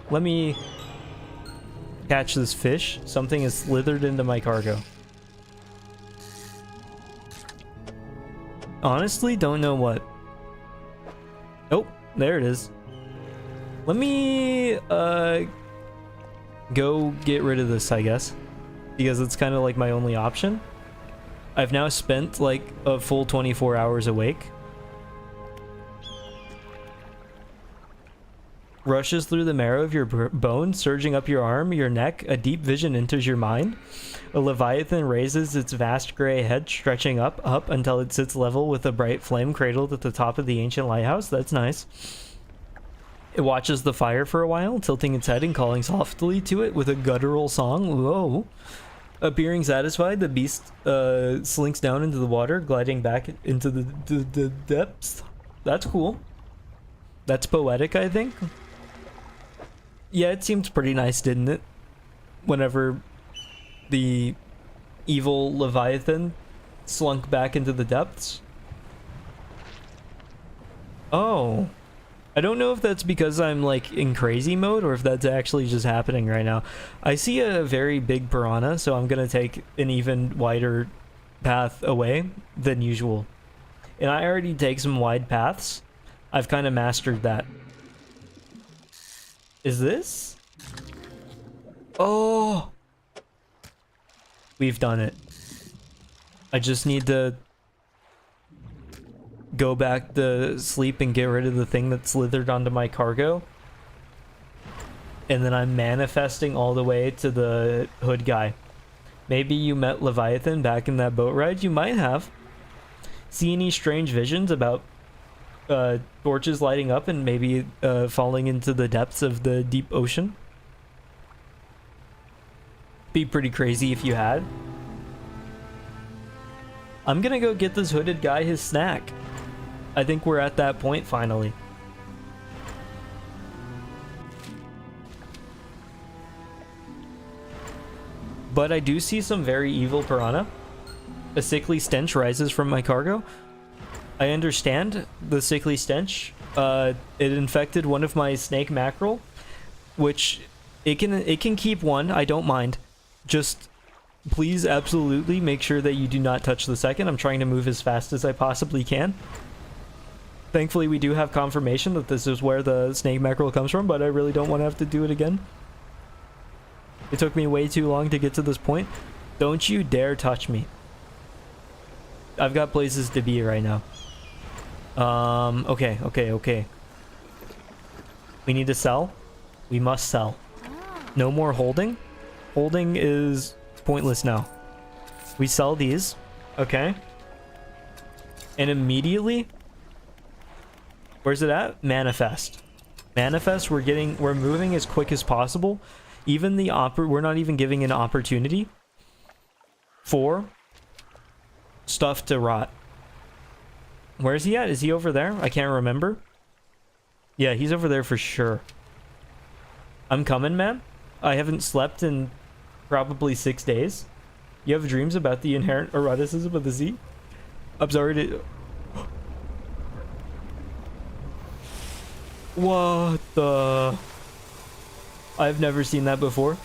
Let me catch this fish. Something has slithered into my cargo. Honestly, don't know what. Oh, there it is. Let me go get rid of this, I guess, because it's kind of like my only option. I've now spent like a full 24 hours awake. Rushes through the marrow of your bones, surging up your arm, your neck. A deep vision enters your mind. A leviathan raises its vast gray head, stretching up until it sits level with a bright flame cradled at the top of the ancient lighthouse. That's nice. It watches the fire for a while, tilting its head and calling softly to it with a guttural song. Whoa. Appearing satisfied, the beast slinks down into the water, gliding back into the depths. That's cool. That's poetic, I think. Yeah, it seemed pretty nice, didn't it? Whenever the evil Leviathan slunk back into the depths. Oh. I don't know if that's because I'm like in crazy mode or if that's actually just happening right now. I see a very big piranha, so I'm gonna take an even wider path away than usual. And I already take some wide paths. I've kind of mastered that. Is this? Oh! We've done it. I just need to go back to sleep and get rid of the thing that slithered onto my cargo. And then I'm manifesting all the way to the hood guy. Maybe you met Leviathan back in that boat ride? You might have. See any strange visions about torches lighting up and maybe falling into the depths of the deep ocean? Be pretty crazy if you had. I'm gonna go get this hooded guy his snack. I think we're at that point finally. But I do see some very evil piranha. A sickly stench rises from my cargo. I understand the sickly stench. It infected one of my snake mackerel, which it can keep one. I don't mind. Just please absolutely make sure that you do not touch the second. I'm trying to move as fast as I possibly can. Thankfully, we do have confirmation that this is where the snake mackerel comes from, but I really don't want to have to do it again. It took me way too long to get to this point. Don't you dare touch me. I've got places to be right now. Okay. We need to sell. We must sell. No more holding. Holding is pointless now. We sell these. Okay. And immediately... Where's it at? Manifest. Manifest, we're moving as quick as possible. Even the we're not even giving an opportunity for stuff to rot. Where is he at? Is he over there? I can't remember. Yeah, he's over there for sure. I'm coming, man. I haven't slept in probably 6 days. You have dreams about the inherent eroticism of the sea? I'm sorry to... What the... I've never seen that before.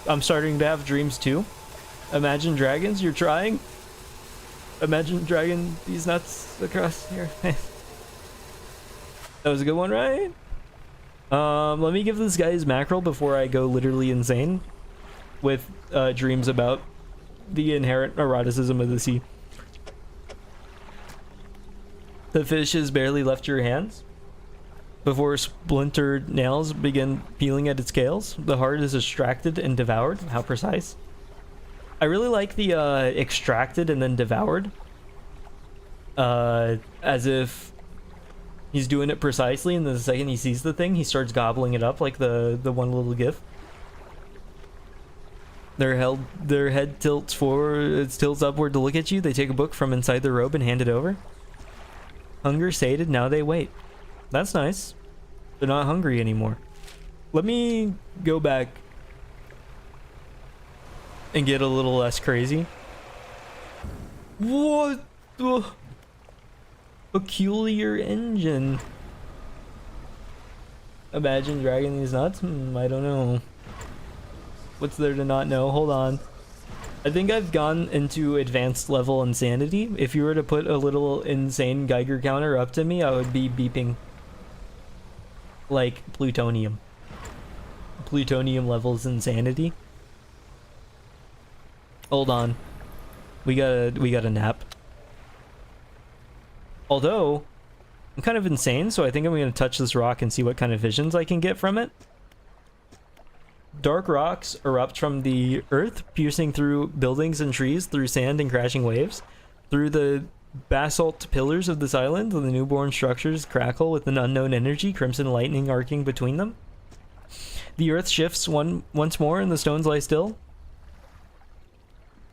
I'm starting to have dreams too. Imagine dragons, you're trying. Imagine dragging these nuts across here. That was a good one, right? Let me give this guy his mackerel before I go literally insane with dreams about the inherent eroticism of the sea. The fish has barely left your hands before splintered nails begin peeling at its scales. The heart is extracted and devoured. How precise. I really like the extracted and then devoured. As if he's doing it precisely, and then the second he sees the thing, he starts gobbling it up like the one little gif. Their head tilts forward, it tilts upward to look at you. They take a book from inside their robe and hand it over. Hunger sated, now they wait. That's nice. They're not hungry anymore. Let me go back and get a little less crazy. What the peculiar engine? Imagine dragging these nuts? I don't know. What's there to not know? Hold on. I think I've gone into advanced level insanity. If you were to put a little insane Geiger counter up to me, I would be beeping like plutonium. Plutonium levels insanity. Hold on. We got a nap. Although, I'm kind of insane, so I think I'm going to touch this rock and see what kind of visions I can get from it. Dark rocks erupt from the earth, piercing through buildings and trees, through sand and crashing waves. Through the basalt pillars of this island, the newborn structures crackle with an unknown energy, crimson lightning arcing between them. The earth shifts once more and the stones lie still.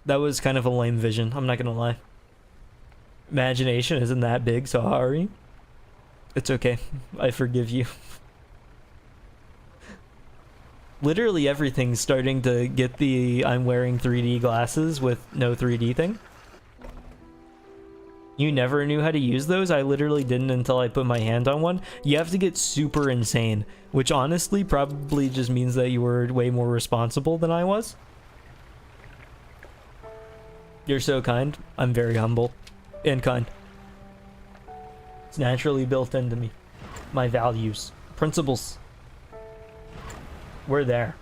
That was kind of a lame vision, I'm not gonna lie. Imagination isn't that big, sorry. It's okay, I forgive you. Literally everything's starting to get the I'm wearing 3D glasses with no 3D thing. You never knew how to use those? I literally didn't until I put my hand on one. You have to get super insane, which honestly probably just means that you were way more responsible than I was. You're so kind. I'm very humble and kind. It's naturally built into me. My values, principles. We're there.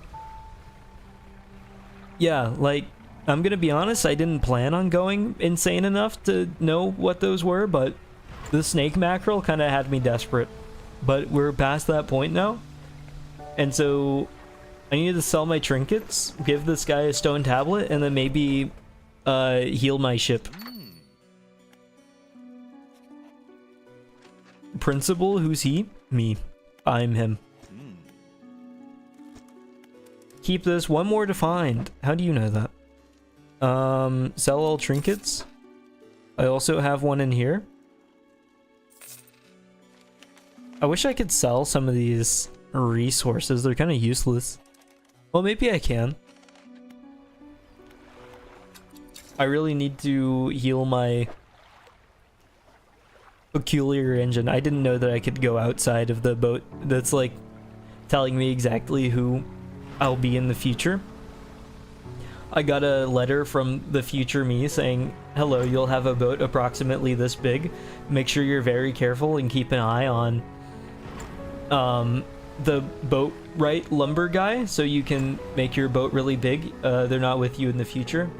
Yeah, like, I'm gonna be honest, I didn't plan on going insane enough to know what those were, but the snake mackerel kind of had me desperate. But we're past that point now. And so I need to sell my trinkets, give this guy a stone tablet, and then maybe heal my ship. Principal, who's he? Me. I'm him. Keep this, one more to find. How do you know that? Sell all trinkets. I also have one in here. I wish I could sell some of these resources. They're kind of useless. Well, maybe I can. I really need to heal my peculiar engine. I didn't know that I could go outside of the boat that's like telling me exactly who I'll be in the future. I got a letter from the future me saying, hello, you'll have a boat approximately this big. Make sure you're very careful and keep an eye on the boat right lumber guy so you can make your boat really big. They're not with you in the future.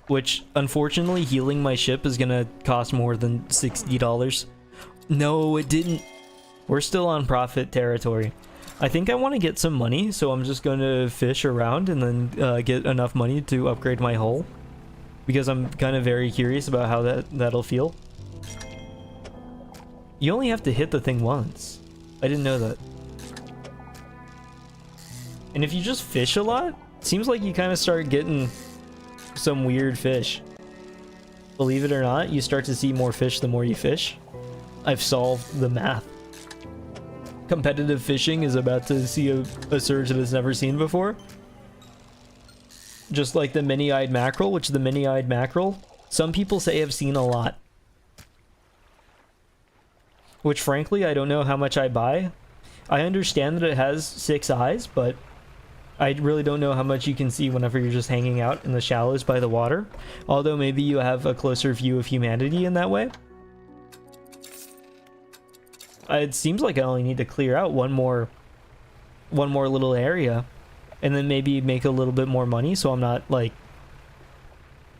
Which, unfortunately, healing my ship is gonna cost more than $60. No, it didn't. We're still on profit territory. I think I want to get some money, so I'm just gonna fish around and then get enough money to upgrade my hull. Because I'm kind of very curious about how that'll feel. You only have to hit the thing once. I didn't know that. And if you just fish a lot, it seems like you kind of start getting some weird fish. Believe it or not, you start to see more fish the more you fish. I've solved the math. Competitive fishing is about to see a surge that it's never seen before. Just like the mini-eyed mackerel, which the mini-eyed mackerel, some people say have seen a lot. Which frankly, I don't know how much I buy. I understand that it has 6 eyes, but I really don't know how much you can see whenever you're just hanging out in the shallows by the water. Although maybe you have a closer view of humanity in that way. It seems like I only need to clear out one more little area, and then maybe make a little bit more money so I'm not like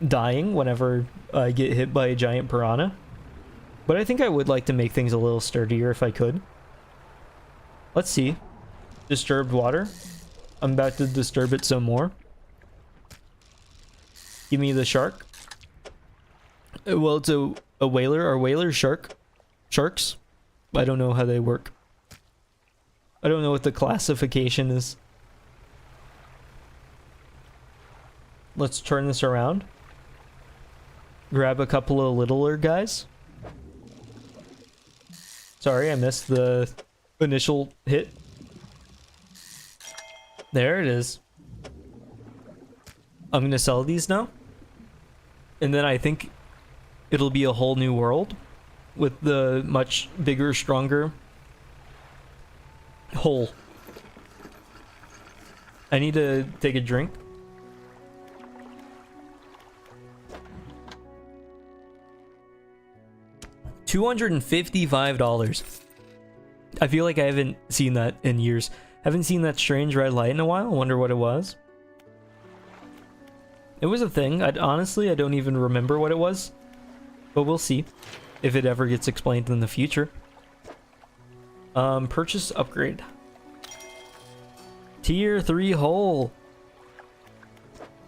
dying whenever I get hit by a giant piranha. But I think I would like to make things a little sturdier if I could. Let's see. Disturbed water. I'm about to disturb it some more. Give me the shark. Well, it's a whaler. Are whalers sharks? I don't know how they work. I don't know what the classification is. Let's turn this around. Grab a couple of littler guys. Sorry, I missed the initial hit. There it is. I'm gonna sell these now. And then I think it'll be a whole new world with the much bigger, stronger hole. I need to take a drink. $255. I feel like I haven't seen that in years. Haven't seen that strange red light in a while. I wonder what it was. It was a thing. Honestly, I don't even remember what it was. But we'll see if it ever gets explained in the future. Purchase upgrade. Tier 3 hole.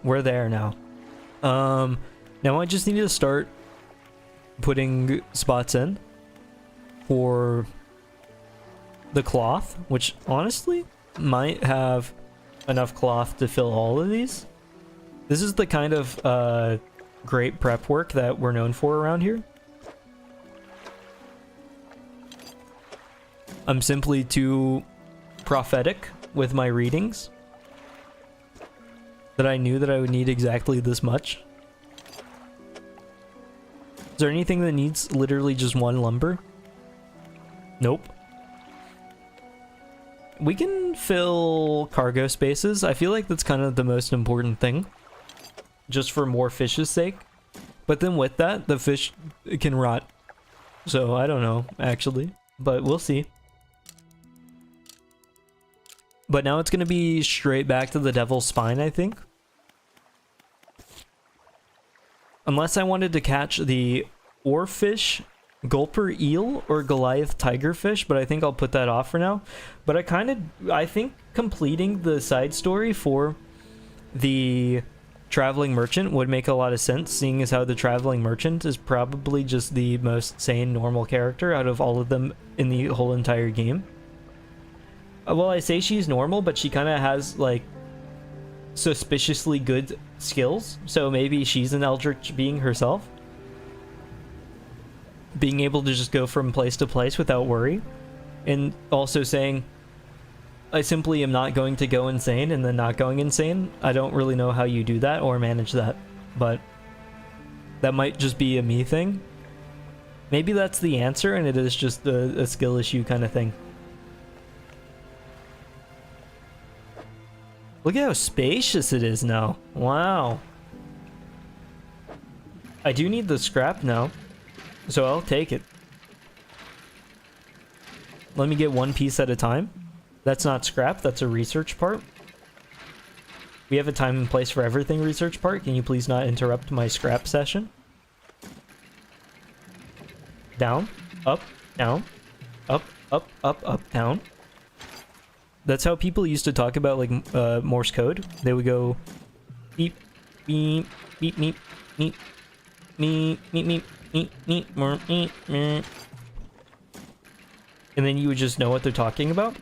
We're there now. Now I just need to start putting spots in for the cloth, which honestly might have enough cloth to fill all of these. This is the kind of great prep work that we're known for around here. I'm simply too prophetic with my readings that I knew that I would need exactly this much. Is there anything that needs literally just one lumber? Nope. We can fill cargo spaces. I feel like that's kind of the most important thing. Just for more fish's sake. But then with that, the fish can rot. So I don't know, actually. But we'll see. But now it's going to be straight back to the devil's spine, I think. Unless I wanted to catch the oarfish, gulper eel, or Goliath tigerfish, but I think I'll put that off for now. But I think completing the side story for the traveling merchant would make a lot of sense, seeing as how the traveling merchant is probably just the most sane, normal character out of all of them in the whole entire game. Well, I say she's normal, but she kind of has, like, suspiciously good skills, so maybe she's an eldritch being herself. Being able to just go from place to place without worry, and also saying, I simply am not going to go insane, and then not going insane. I don't really know how you do that or manage that, but that might just be a me thing. Maybe that's the answer, and it is just a skill issue kind of thing. Look at how spacious it is now. Wow. I do need the scrap now, so I'll take it. Let me get one piece at a time. That's not scrap, that's a research part. We have a time and place for everything research part. Can you please not interrupt my scrap session? Down, up, down, up, up, up, up, down. That's how people used to talk about, like, Morse code. They would go beep, beep, beep, beep, beep, beep, beep, beep, beep, beep, beep, beep. And then you would just know what they're talking about.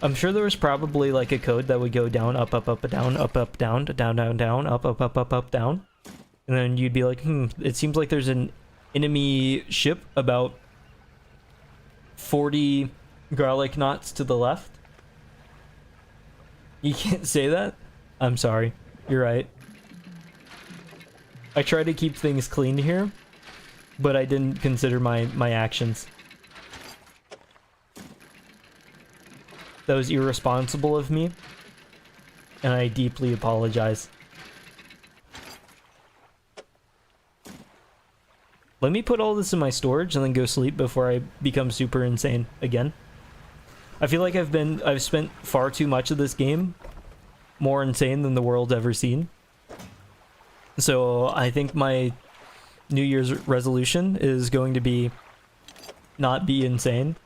I'm sure there was probably like a code that would go down, up, down, down, down, down, down, up, down. And then you'd be like, it seems like there's an enemy ship about 40 garlic knots to the left. You can't say that? I'm sorry. You're right. I try to keep things clean here, but I didn't consider my actions. That was irresponsible of me, and I deeply apologize. Let me put all this in my storage and then go sleep before I become super insane again. I feel like I've spent far too much of this game more insane than the world's ever seen. So I think my New Year's resolution is going to be not be insane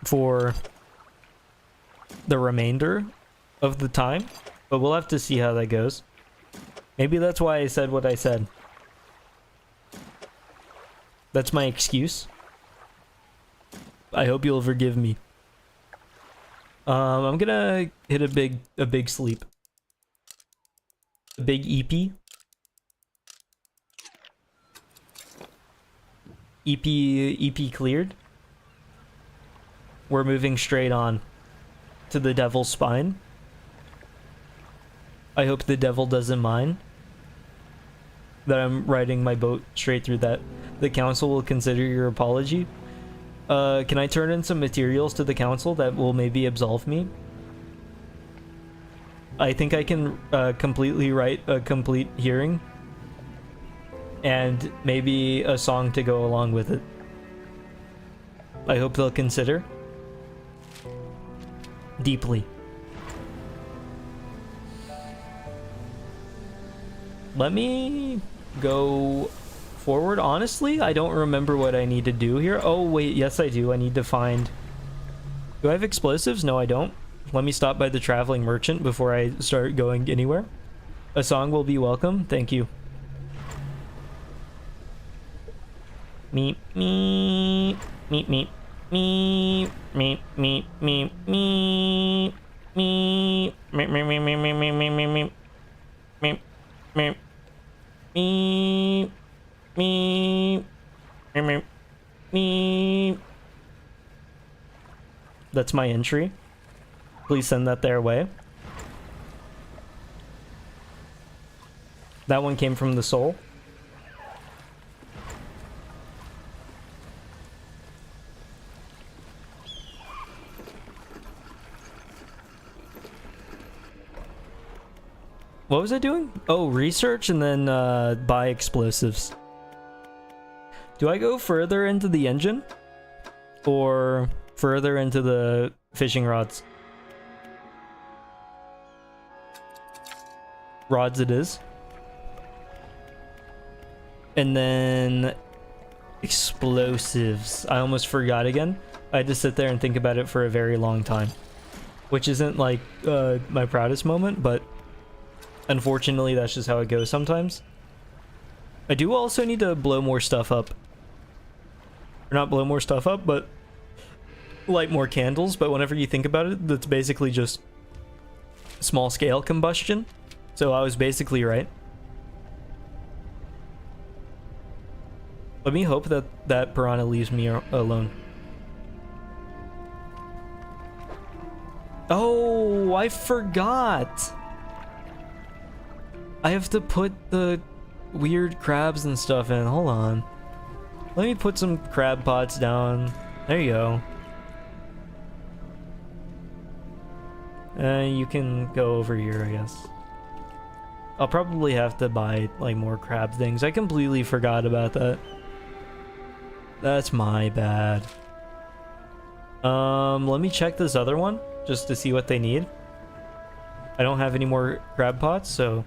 for the remainder of the time, but we'll have to see how that goes. Maybe that's why I said what I said. That's my excuse. I hope you'll forgive me. I'm gonna hit a big sleep. A big EP. EP cleared. We're moving straight on to the devil's spine. I hope the devil doesn't mind that I'm riding my boat straight through that. The council will consider your apology. Can I turn in some materials to the council that will maybe absolve me? I think I can completely write a complete hearing and maybe a song to go along with it. I hope they'll consider deeply. Let me go forward. Honestly, I don't remember what I need to do here. Oh wait, yes I do. I need to find... Do I have explosives? No, I don't. Let me stop by the traveling merchant before I start going anywhere. A song will be welcome. Thank you. Meep meep meep meep meep meep meep meep meep meep meep meep meep meep meep meep meep meep meep. That's my entry. Please send that their way. That one came from the soul. What was I doing? Oh, research and then buy explosives. Do I go further into the engine? Or further into the fishing rods? Rods it is. And then explosives. I almost forgot again. I had to sit there and think about it for a very long time. Which isn't like my proudest moment, but unfortunately that's just how it goes sometimes. I do also need to blow more stuff up. Or not blow more stuff up, but light more candles. But whenever you think about it, that's basically just small scale combustion. So I was basically right. Let me hope that that piranha leaves me alone. Oh, I forgot. I have to put the weird crabs and stuff in. Hold on. Let me put some crab pots down. There you go. You can go over here, I guess. I'll probably have to buy like more crab things. I completely forgot about that. That's my bad. Let me check this other one just to see what they need. I don't have any more crab pots, so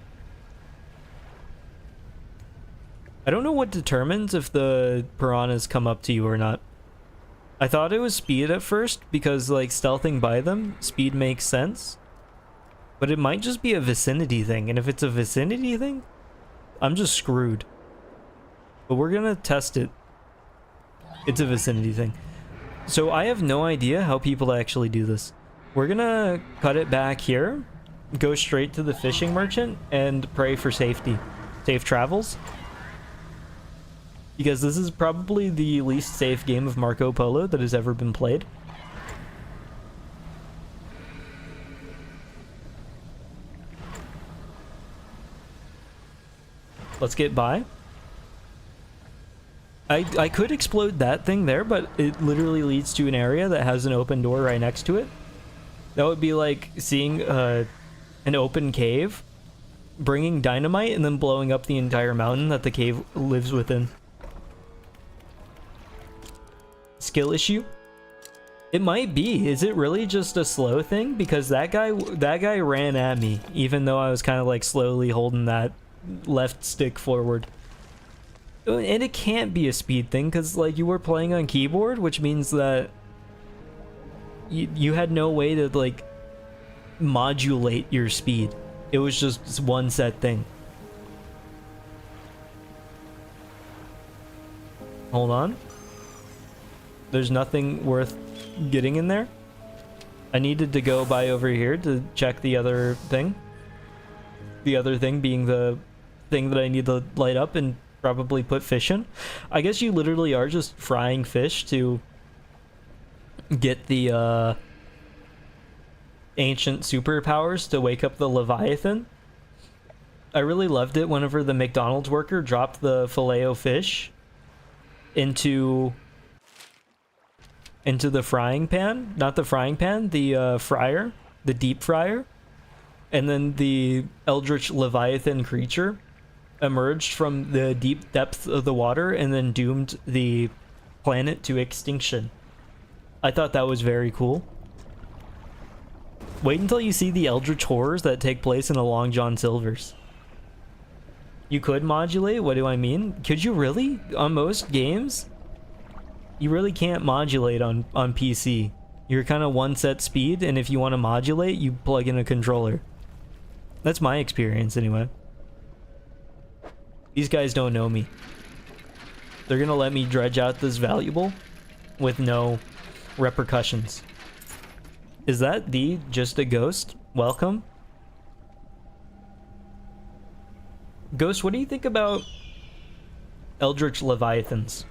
I don't know what determines if the piranhas come up to you or not. I thought it was speed at first because like stealthing by them, speed makes sense. But it might just be a vicinity thing, and if it's a vicinity thing, I'm just screwed. But we're gonna test it. It's a vicinity thing. So I have no idea how people actually do this. We're gonna cut it back here, go straight to the fishing merchant, and pray for safety. Safe travels. Because this is probably the least safe game of Marco Polo that has ever been played. Let's get by. I could explode that thing there, but it literally leads to an area that has an open door right next to it. That would be like seeing an open cave, bringing dynamite, and then blowing up the entire mountain that the cave lives within. Skill issue? It might be. Is it really just a slow thing? Because that guy ran at me, even though I was kind of like slowly holding that left stick forward. And it can't be a speed thing, because like you were playing on keyboard, which means that you had no way to like modulate your speed. It was just one set thing. Hold on. There's nothing worth getting in there. I needed to go by over here to check the other thing. The other thing being the thing that I need to light up and probably put fish in. I guess you literally are just frying fish to get the ancient superpowers to wake up the Leviathan. I really loved it whenever the McDonald's worker dropped the filet-o-fish into the frying pan. Not the frying pan, the fryer, the deep fryer. And then the eldritch Leviathan creature emerged from the deep depths of the water and then doomed the planet to extinction. I thought that was very cool. Wait until you see the eldritch horrors that take place in a Long John Silver's. You could modulate? What do I mean? Could you really? On most games? You really can't modulate on PC. You're kind of one set speed, and if you want to modulate, you plug in a controller. That's my experience anyway. These guys don't know me. They're gonna let me dredge out this valuable with no repercussions. Is that just a ghost? Welcome. Ghost, what do you think about eldritch leviathans?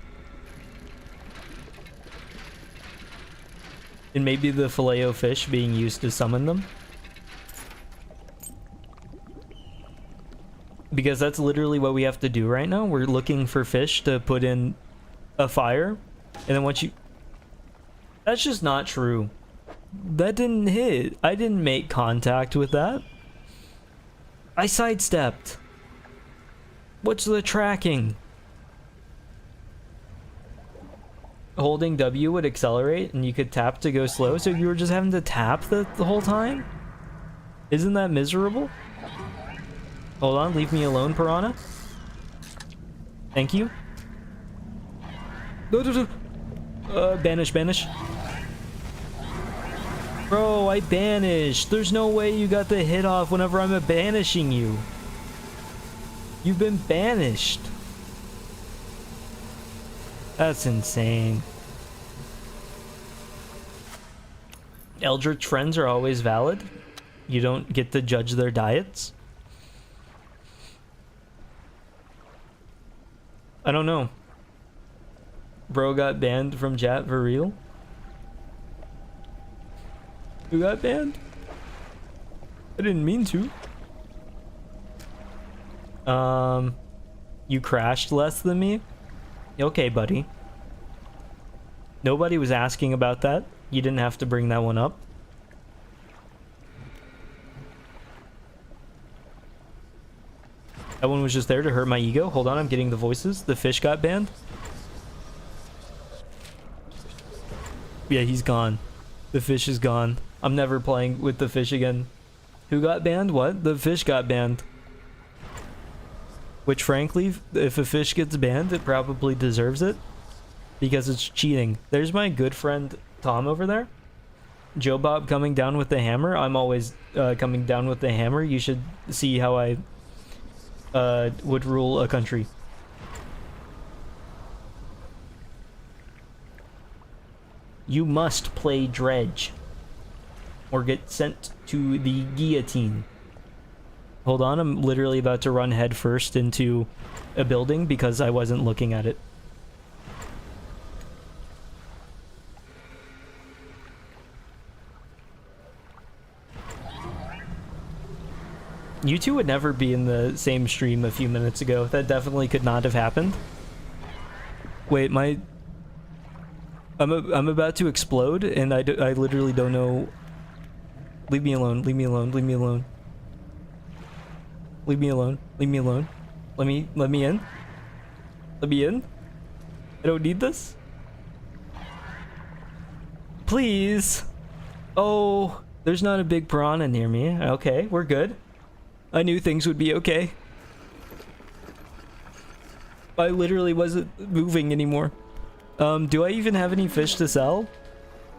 And maybe the filet-o-fish being used to summon them? Because that's literally what we have to do right now. We're looking for fish to put in a fire. And then once you... That's just not true. That didn't hit. I didn't make contact with that. I sidestepped. What's the tracking? Holding W would accelerate and you could tap to go slow, so you were just having to tap the whole time? Isn't that miserable? Hold on, leave me alone, piranha. Thank you. Banish, banish. Bro, I banished. There's no way you got the hit off whenever I'm banishing you. You've been banished. That's insane. Eldritch friends are always valid. You don't get to judge their diets. I don't know. Bro got banned from chat for real? Who got banned? I didn't mean to. You crashed less than me? Okay, buddy. Nobody was asking about that. You didn't have to bring that one up. That one was just there to hurt my ego. Hold on, I'm getting the voices. The fish got banned. Yeah, he's gone. The fish is gone. I'm never playing with the fish again. Who got banned? What? The fish got banned. Which, frankly, if a fish gets banned, it probably deserves it. Because it's cheating. There's my good friend Tom over there. Joe Bob coming down with the hammer. I'm always coming down with the hammer. You should see how I would rule a country. You must play Dredge, or get sent to the guillotine. Hold on, I'm literally about to run headfirst into a building because I wasn't looking at it. You two would never be in the same stream a few minutes ago. That definitely could not have happened. Wait, I'm about to explode, and I literally don't know. Leave me alone. Leave me alone. Leave me alone. Leave me alone. Leave me alone. Let me in. Let me in. I don't need this. Please. Oh, there's not a big piranha near me. Okay, we're good. I knew things would be okay. I literally wasn't moving anymore. Do I even have any fish to sell?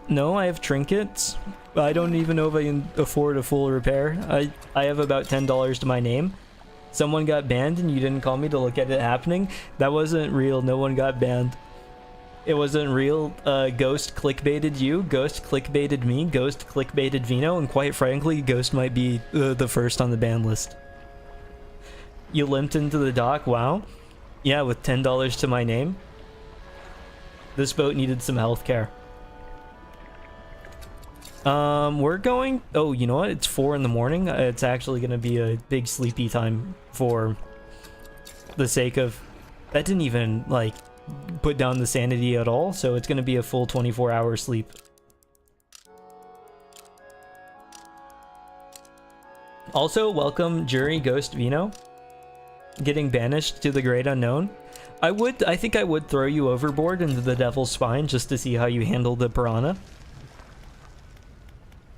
No, I have trinkets. I don't even know if I can afford a full repair. I have about $10 to my name. Someone got banned and you didn't call me to look at it happening? That wasn't real. No one got banned. It wasn't real. Ghost clickbaited you. Ghost clickbaited me. Ghost clickbaited Vino. And quite frankly, Ghost might be the first on the ban list. You limped into the dock? Wow. Yeah, with $10 to my name. This boat needed some healthcare. We're going... Oh, you know what? It's 4 in the morning. It's actually going to be a big sleepy time for the sake of... That didn't even, like, put down the sanity at all, so it's going to be a full 24-hour sleep. Also, welcome Jury Ghost Vino. Getting banished to the great unknown. I think I would throw you overboard into the devil's spine just to see how you handle the piranha.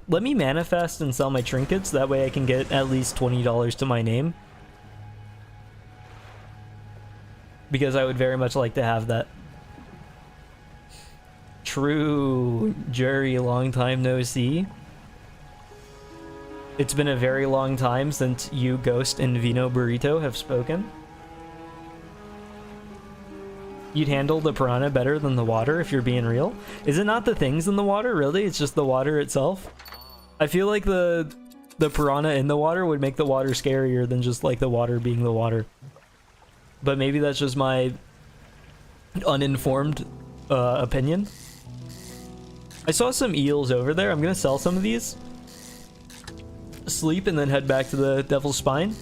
Let me manifest and sell my trinkets, that way I can get at least $20 to my name. Because I would very much like to have that. True, Jury, long time no see. It's been a very long time since you, Ghost, and Vino Burrito have spoken. You'd handle the piranha better than the water if you're being real. Is it not the things in the water, really? It's just the water itself? I feel like the piranha in the water would make the water scarier than just like the water being the water. But maybe that's just my uninformed opinion. I saw some eels over there. I'm gonna sell some of these. Sleep and then head back to the devil's spine.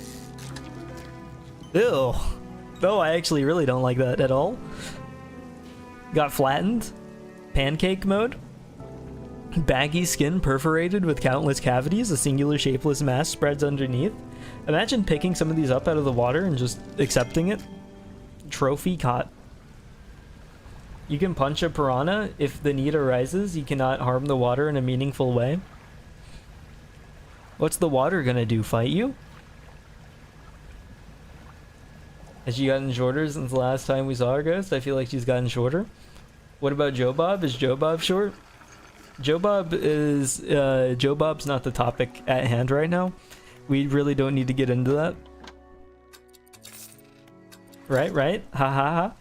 Ew. No, I actually really don't like that at all. Got flattened. Pancake mode. Baggy skin perforated with countless cavities. A singular shapeless mass spreads underneath. Imagine picking some of these up out of the water and just accepting it. Trophy caught. You can punch a piranha if the need arises. You cannot harm the water in a meaningful way. What's the water gonna do? Fight you? Has she gotten shorter since the last time we saw her, Ghost? I feel like she's gotten shorter. What about Joe Bob? Is Joe Bob short? Joe Bob's not the topic at hand right now. We really don't need to get into that. Right? Ha ha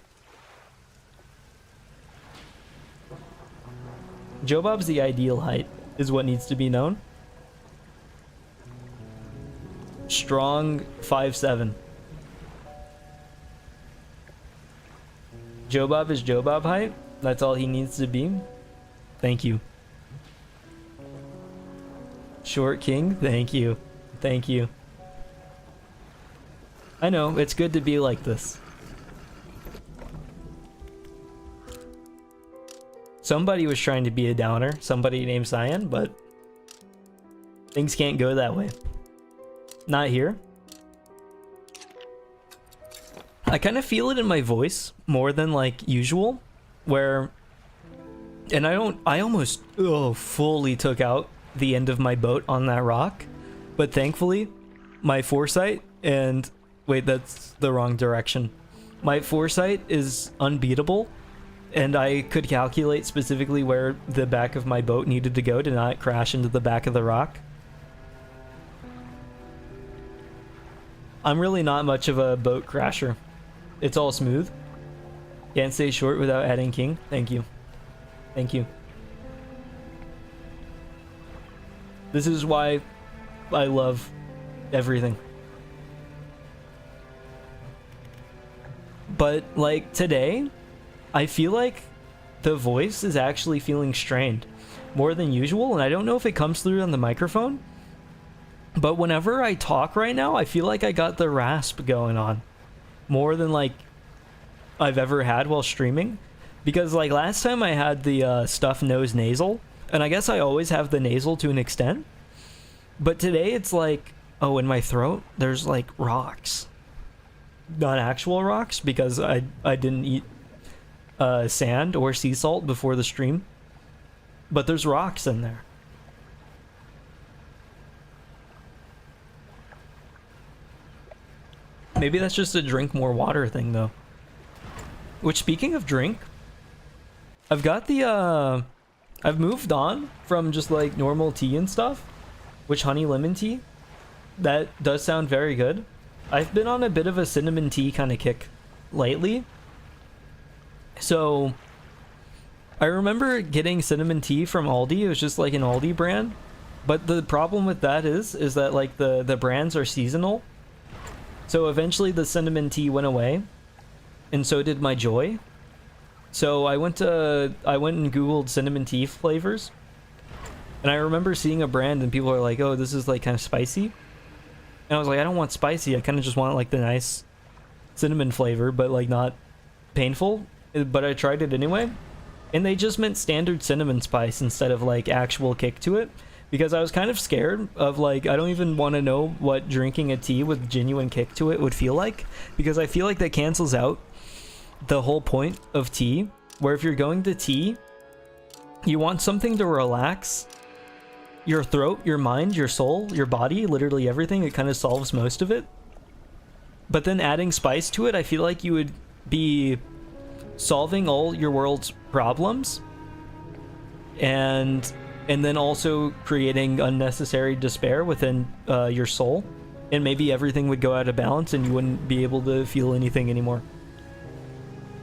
ha. Joe Bob's the ideal height, is what needs to be known. Strong 5'7". Joe Bob is Joe Bob height. That's all he needs to be. Thank you. Short King, thank you. Thank you. I know, it's good to be like this. Somebody was trying to be a downer, somebody named Cyan, but things can't go that way. Not here. I kind of feel it in my voice more than like usual, where, and I almost fully took out the end of my boat on that rock, but thankfully my foresight and wait, that's the wrong direction. My foresight is unbeatable, and I could calculate specifically where the back of my boat needed to go to not crash into the back of the rock. I'm really not much of a boat crasher. It's all smooth. Can't say short without adding king. Thank you. Thank you. This is why I love everything. But like today, I feel like the voice is actually feeling strained more than usual, and I don't know if it comes through on the microphone, but whenever I talk right now, I feel like I got the rasp going on more than like I've ever had while streaming. Because like last time I had the stuffed nose nasal, and I guess I always have the nasal to an extent, but today it's like, oh, in my throat there's like rocks. Not actual rocks, because I didn't eat sand or sea salt before the stream, but there's rocks in there. Maybe that's just a drink more water thing though. Which, speaking of drink, I've got the I've moved on from just like normal tea and stuff, which honey lemon tea, that does sound very good. I've been on a bit of a cinnamon tea kind of kick lately. So I remember getting cinnamon tea from Aldi. It was just like an Aldi brand. But the problem with that is that like the brands are seasonal. So eventually the cinnamon tea went away, and so did my joy. So I went and Googled cinnamon tea flavors, and I remember seeing a brand and people are like, oh, this is like kind of spicy. And I was like, I don't want spicy. I kind of just want like the nice cinnamon flavor, but like not painful. But I tried it anyway, and they just meant standard cinnamon spice instead of like actual kick to it, because I was kind of scared of like, I don't even want to know what drinking a tea with genuine kick to it would feel like, because I feel like that cancels out the whole point of tea, where if you're going to tea, you want something to relax your throat, your mind, your soul, your body, literally everything. It kind of solves most of it. But then adding spice to it, I feel like you would be solving all your world's problems, and then also creating unnecessary despair within your soul, and maybe everything would go out of balance and you wouldn't be able to feel anything anymore.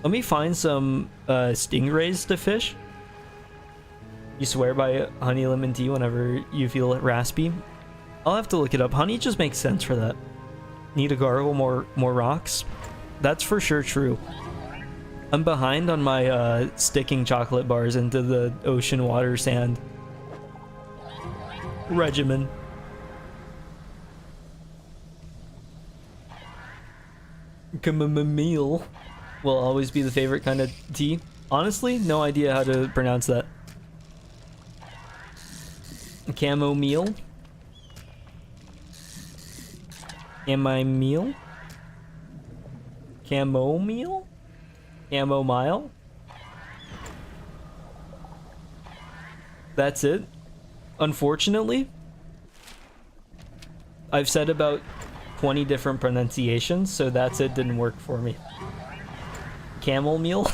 Let me find some stingrays to fish. You swear by honey lemon tea whenever you feel it raspy? I'll have to look it up. Honey just makes sense for that. Need to gargle more rocks? That's for sure true. I'm behind on my sticking chocolate bars into the ocean water sand regimen. Chamomile will always be the favorite kind of tea. Honestly, no idea how to pronounce that. Chamomile? Chamomile? Chamomile? Chamomile? That's it. Unfortunately, I've said about 20 different pronunciations, so that's it didn't work for me. Camel meal?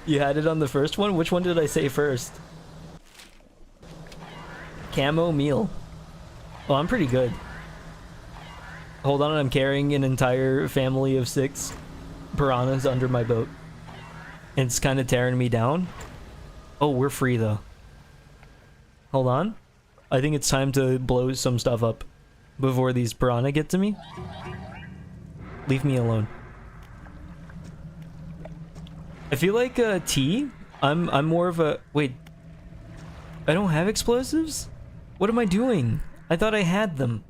You had it on the first one? Which one did I say first? Camo meal. Well, I'm pretty good. Hold on, I'm carrying an entire family of 6 piranhas under my boat. And it's kind of tearing me down. Oh, we're free though. Hold on. I think it's time to blow some stuff up before these piranha get to me. Leave me alone. I feel like tea. I'm more of a wait. I don't have explosives? What am I doing? I thought I had them.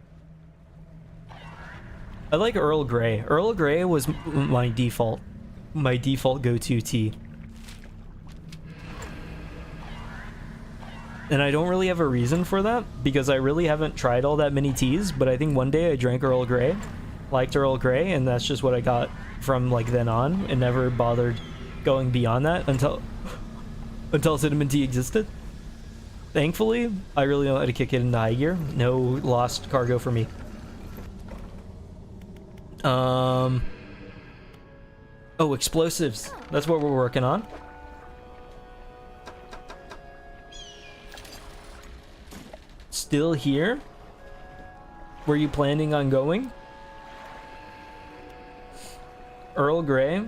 I like Earl Grey. Earl Grey was my default go-to tea. And I don't really have a reason for that, because I really haven't tried all that many teas, but I think one day I drank Earl Grey, liked Earl Grey, and that's just what I got from like then on, and never bothered going beyond that until cinnamon tea existed. Thankfully, I really know how to kick it into high gear. No lost cargo for me. Oh, explosives. That's what we're working on. Still here? Were you planning on going? Earl Grey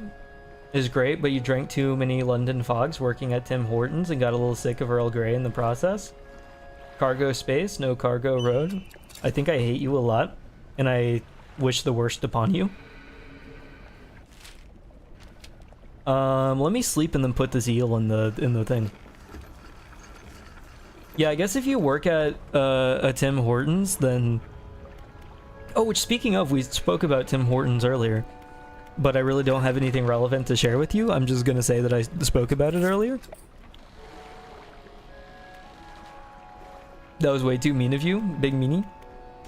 is great, but you drank too many London Fogs working at Tim Hortons and got a little sick of Earl Grey in the process. cargo space, no cargo road. I think I hate you a lot, and I wish the worst upon you. Let me sleep and then put this eel in the thing. Yeah, I guess if you work at a Tim Hortons, then... Oh, which speaking of, we spoke about Tim Hortons earlier, but I really don't have anything relevant to share with you. I'm just gonna say that I spoke about it earlier. That was way too mean of you, big meanie.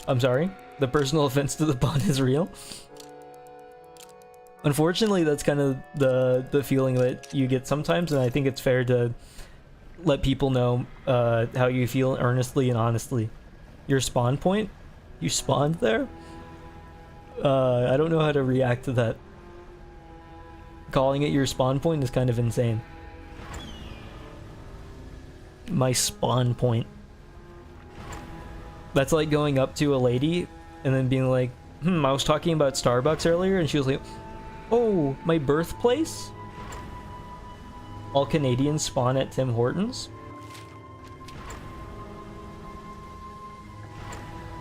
I'm sorry. The personal offense to the pun is real. Unfortunately, that's kind of the feeling that you get sometimes, and I think it's fair to let people know how you feel earnestly and honestly. Your spawn point? You spawned there? I don't know how to react to that. Calling it your spawn point is kind of insane. My spawn point. That's like going up to a lady and then being like, I was talking about Starbucks earlier, and she was like, oh, my birthplace? All Canadians spawn at Tim Hortons?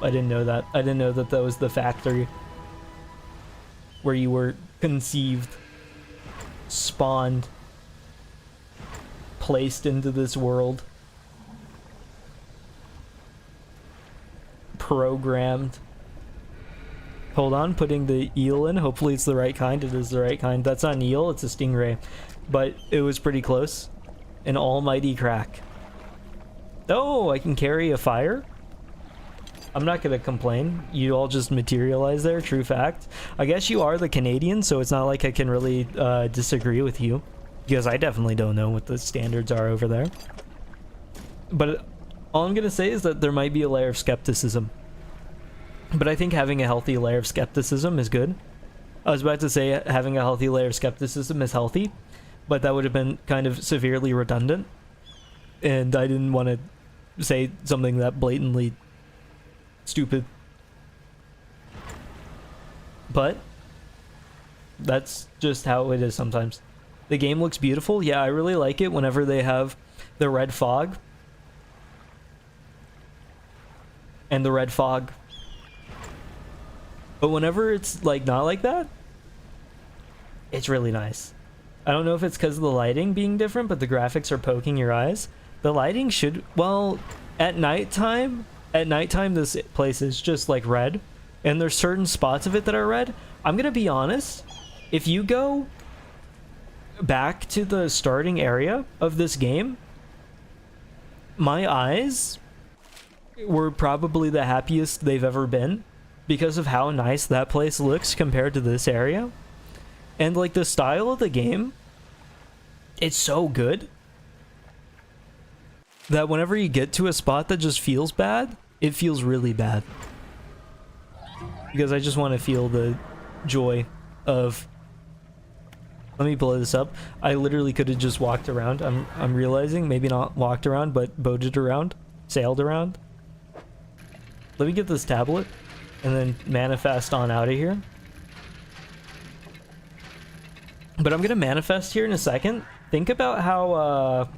I didn't know that. I didn't know that that was the factory where you were conceived, spawned, placed into this world, programmed. Hold on, putting the eel in. Hopefully it's the right kind. It is the right kind. That's not an eel, it's a stingray. But it was pretty close. An almighty crack. Oh, I can carry a fire? I'm not gonna complain. You all just materialize there, true fact. I guess you are the Canadian, so it's not like I can really disagree with you. Because I definitely don't know what the standards are over there. But all I'm gonna say is that there might be a layer of skepticism. But I think having a healthy layer of skepticism is good. I was about to say having a healthy layer of skepticism is healthy, but that would have been kind of severely redundant. And I didn't want to say something that blatantly stupid. But that's just how it is sometimes. The game looks beautiful. Yeah, I really like it whenever they have the red fog. And the red fog. But whenever it's like not like that, it's really nice. I don't know if it's because of the lighting being different, but the graphics are poking your eyes. The lighting should, well, at nighttime this place is just like red, and there's certain spots of it that are red. I'm gonna be honest, if you go back to the starting area of this game, my eyes were probably the happiest they've ever been because of how nice that place looks compared to this area. And like the style of the game, it's so good that whenever you get to a spot that just feels bad, it feels really bad. Because I just want to feel the joy of... Let me blow this up. I literally could have just walked around. I'm realizing, maybe not walked around, but boated around, sailed around. Let me get this tablet and then manifest on out of here. But I'm gonna manifest here in a second. Think about how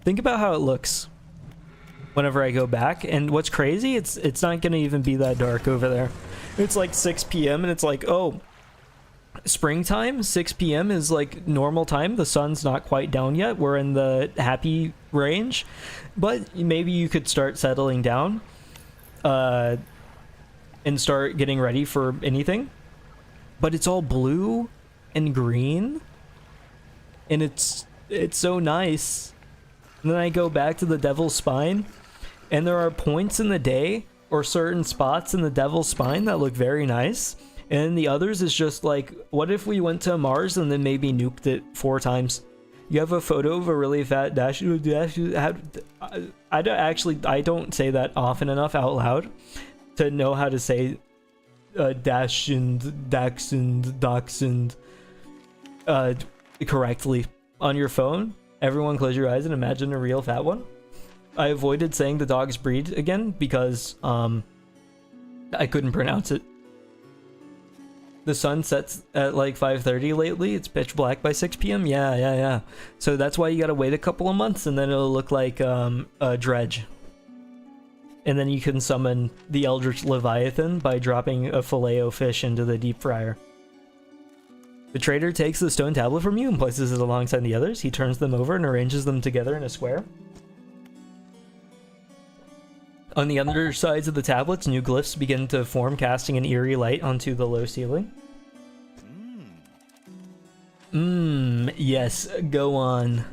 it looks whenever I go back. And what's crazy, it's not gonna even be that dark over there. It's like 6 p.m. and it's like, oh, springtime, 6 p.m. is like normal time. The sun's not quite down yet. We're in the happy range, but maybe you could start settling down and start getting ready for anything. But it's all blue and green, and it's so nice. And then I go back to the Devil's Spine, and there are points in the day or certain spots in the Devil's Spine that look very nice. And the others is just like, what if we went to Mars and then maybe nuked it 4 times? You have a photo of a really fat dash. I don't say that often enough out loud to know how to say dash and dax and dox and correctly on your phone. Everyone close your eyes and imagine a real fat one. I avoided saying the dog's breed again because I couldn't pronounce it. The sun sets at like 5:30 lately. It's pitch black by 6 p.m. Yeah. So that's why you gotta wait a couple of months, and then it'll look like a dredge. And then you can summon the eldritch leviathan by dropping a filet-o fish into the deep fryer. The trader takes the stone tablet from you and places it alongside the others. He turns them over and arranges them together in a square. On the undersides of the tablets, new glyphs begin to form, casting an eerie light onto the low ceiling. Yes, go on.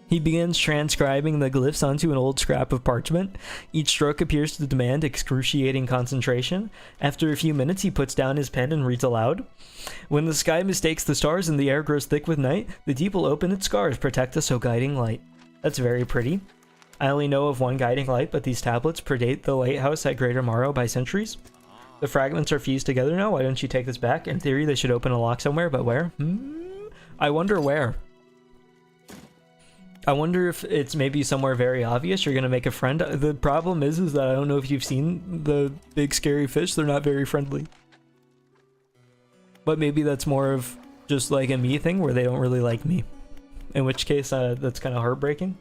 He begins transcribing the glyphs onto an old scrap of parchment. Each stroke appears to demand excruciating concentration. After a few minutes, he puts down his pen and reads aloud. When the sky mistakes the stars and the air grows thick with night, the deep will open its scars, protect us, O guiding light. That's very pretty. I only know of one guiding light, but these tablets predate the lighthouse at Greater Morrow by centuries. The fragments are fused together now. Why don't you take this back? In theory, they should open a lock somewhere, but where? I wonder where. I wonder if it's maybe somewhere very obvious. You're gonna make a friend. The problem is that I don't know if you've seen the big scary fish. They're not very friendly. But maybe that's more of just like a me thing where they don't really like me. In which case, that's kind of heartbreaking.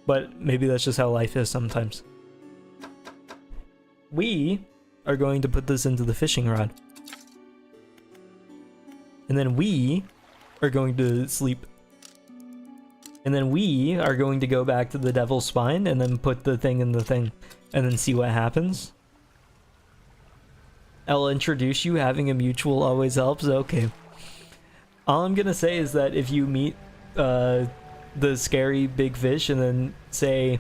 But maybe that's just how life is sometimes. We are going to put this into the fishing rod. And then we are going to sleep. And then we are going to go back to the devil's spine and then put the thing in the thing. And then see what happens. I'll introduce you. Having a mutual always helps. Okay. All I'm gonna say is that if you meet the scary big fish and then say,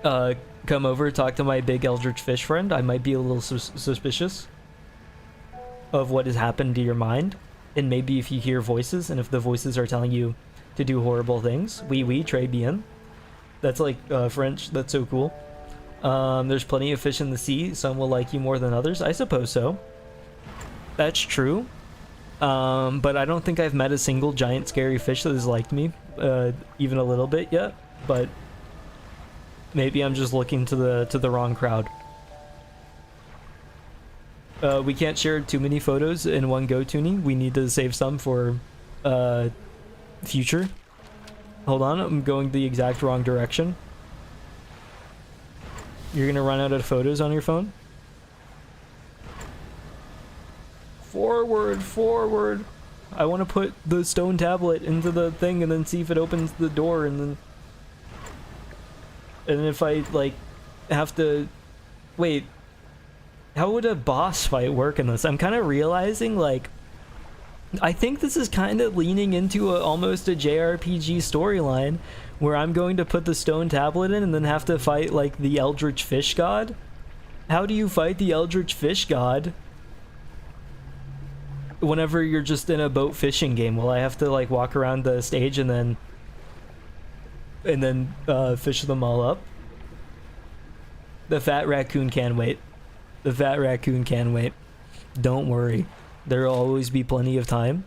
come over, talk to my big eldritch fish friend, I might be a little suspicious of what has happened to your mind. And maybe if you hear voices, and if the voices are telling you to do horrible things, oui, très bien. That's like French. That's so cool. There's plenty of fish in the sea. Some will like you more than others. I suppose so. That's true. But I don't think I've met a single giant scary fish that has liked me, even a little bit yet. But maybe I'm just looking to the wrong crowd. We can't share too many photos in one go, Toonie. We need to save some for future. Hold on, I'm going the exact wrong direction. You're gonna run out of photos on your phone? Forward. I want to put the stone tablet into the thing and then see if it opens the door, and if I like have to wait, how would a boss fight work in this? I'm kind of realizing, like, I think this is kind of leaning into almost a JRPG storyline where I'm going to put the stone tablet in and then have to fight like the eldritch fish god. How do you fight the eldritch fish god whenever you're just in a boat fishing game? Will I have to like walk around the stage and then fish them all up? The fat raccoon can wait. The fat raccoon can wait. Don't worry. There'll always be plenty of time.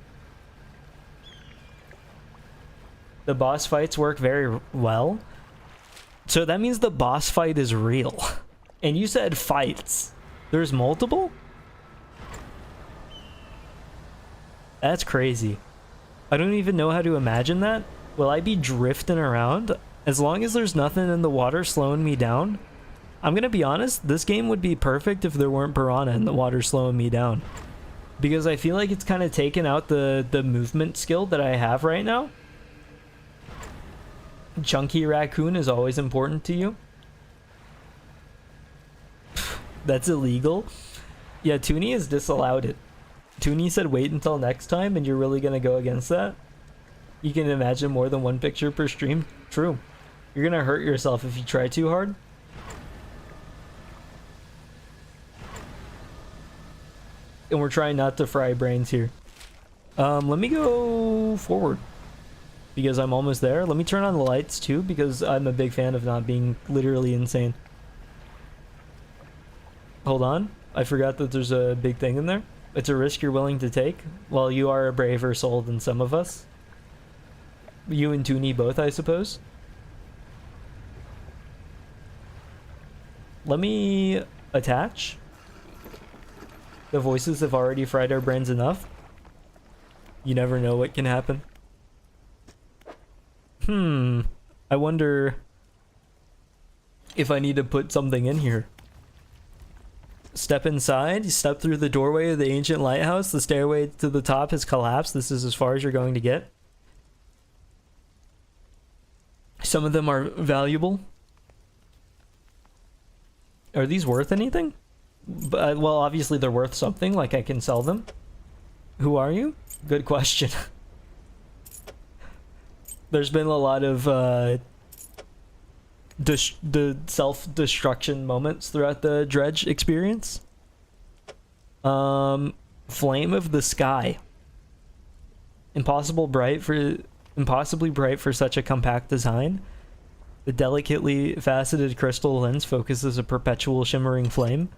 The boss fights work very well. So that means the boss fight is real. And you said fights. There's multiple? That's crazy. I don't even know how to imagine that. Will I be drifting around? As long as there's nothing in the water slowing me down. I'm gonna be honest, this game would be perfect if there weren't piranha in the water slowing me down. Because I feel like it's kind of taken out the movement skill that I have right now. Chunky raccoon is always important to you. That's illegal. Yeah, Toonie has disallowed it. Toonie said wait until next time, and you're really gonna go against that? You can imagine more than one picture per stream? True. You're gonna hurt yourself if you try too hard. And we're trying not to fry brains here. Let me go forward, because I'm almost there. Let me turn on the lights too, because I'm a big fan of not being literally insane. Hold on. I forgot that there's a big thing in there. It's a risk you're willing to take. Well, you are a braver soul than some of us. You and Toonie both, I suppose. Let me attach The voices have already fried our brains enough. You never know what can happen. I wonder if I need to put something in here. Step inside, you step through the doorway of the ancient lighthouse. The stairway to the top has collapsed. This is as far as you're going to get. Some of them are valuable. Are these worth anything? Well, obviously they're worth something, like I can sell them. Who are you? Good question. There's been a lot of the self-destruction moments throughout the Dredge experience. Flame of the Sky. Impossibly bright for such a compact design. The delicately faceted crystal lens focuses a perpetual shimmering flame.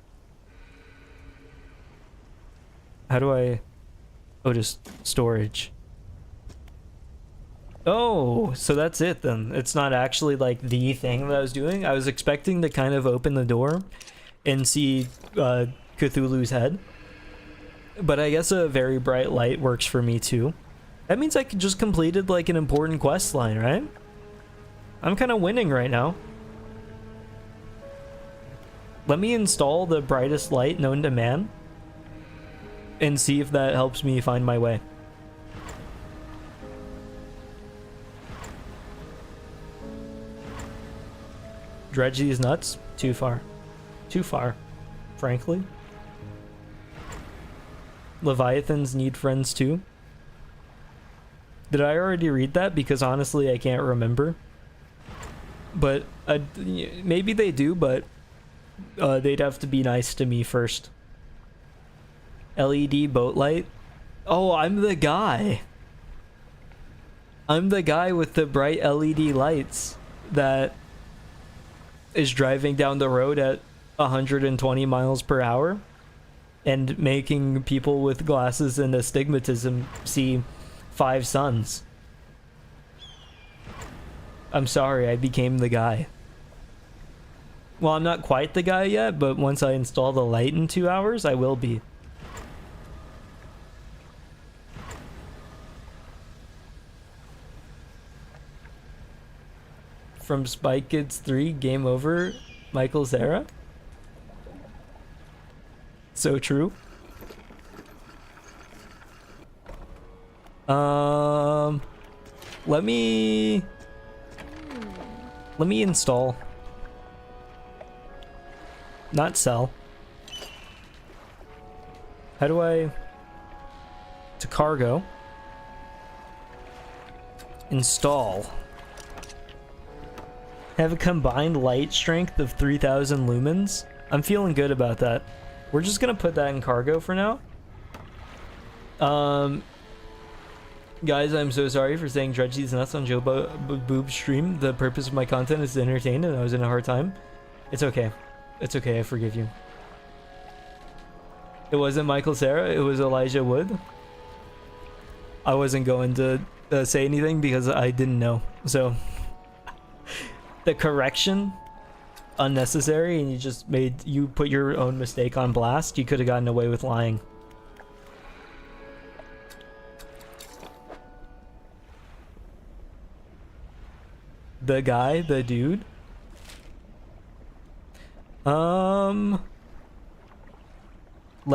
How do I... Oh, just storage. Oh, so that's it then. It's not actually like the thing that I was doing. I was expecting to kind of open the door and see Cthulhu's head. But I guess a very bright light works for me too. That means I just completed like an important quest line, right? I'm kind of winning right now. Let me install the brightest light known to man and see if that helps me find my way. Dredge these nuts? Too far. Too far, frankly. Leviathans need friends too. Did I already read that? Because honestly, I can't remember. But maybe they do, but they'd have to be nice to me first. LED boat light. Oh, I'm the guy. I'm the guy with the bright LED lights that is driving down the road at 120 miles per hour and making people with glasses and astigmatism see 5 suns. I'm sorry, I became the guy. Well, I'm not quite the guy yet, but once I install the light in 2 hours, I will be. From Spy Kids 3, game over, Michael Cera. So true. Let me install. Not sell. How do I... To cargo. Install. Have a combined light strength of 3000 lumens. I'm feeling good about that. We're just gonna put that in cargo for now. Guys, I'm so sorry for saying Dredge these nuts on Joe Boob's stream. The purpose of my content is to entertain, and I was in a hard time. It's okay. It's okay, I forgive you. It wasn't Michael Cera, it was Elijah Wood. I wasn't going to say anything because I didn't know, so... The correction, unnecessary, and you put your own mistake on blast. You could have gotten away with lying. The guy, the dude. Let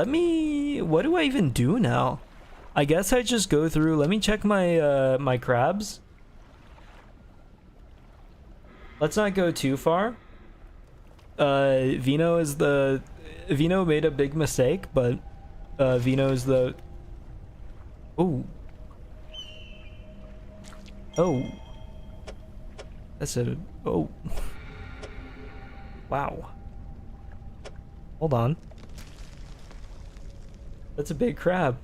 me... What do I even do now? I guess I just go through... Let me check my, my crabs. Let's not go too far. Vino is the... Vino made a big mistake, but... Vino is the... Ooh. Oh. That's a... Oh. Wow. Hold on. That's a big crab.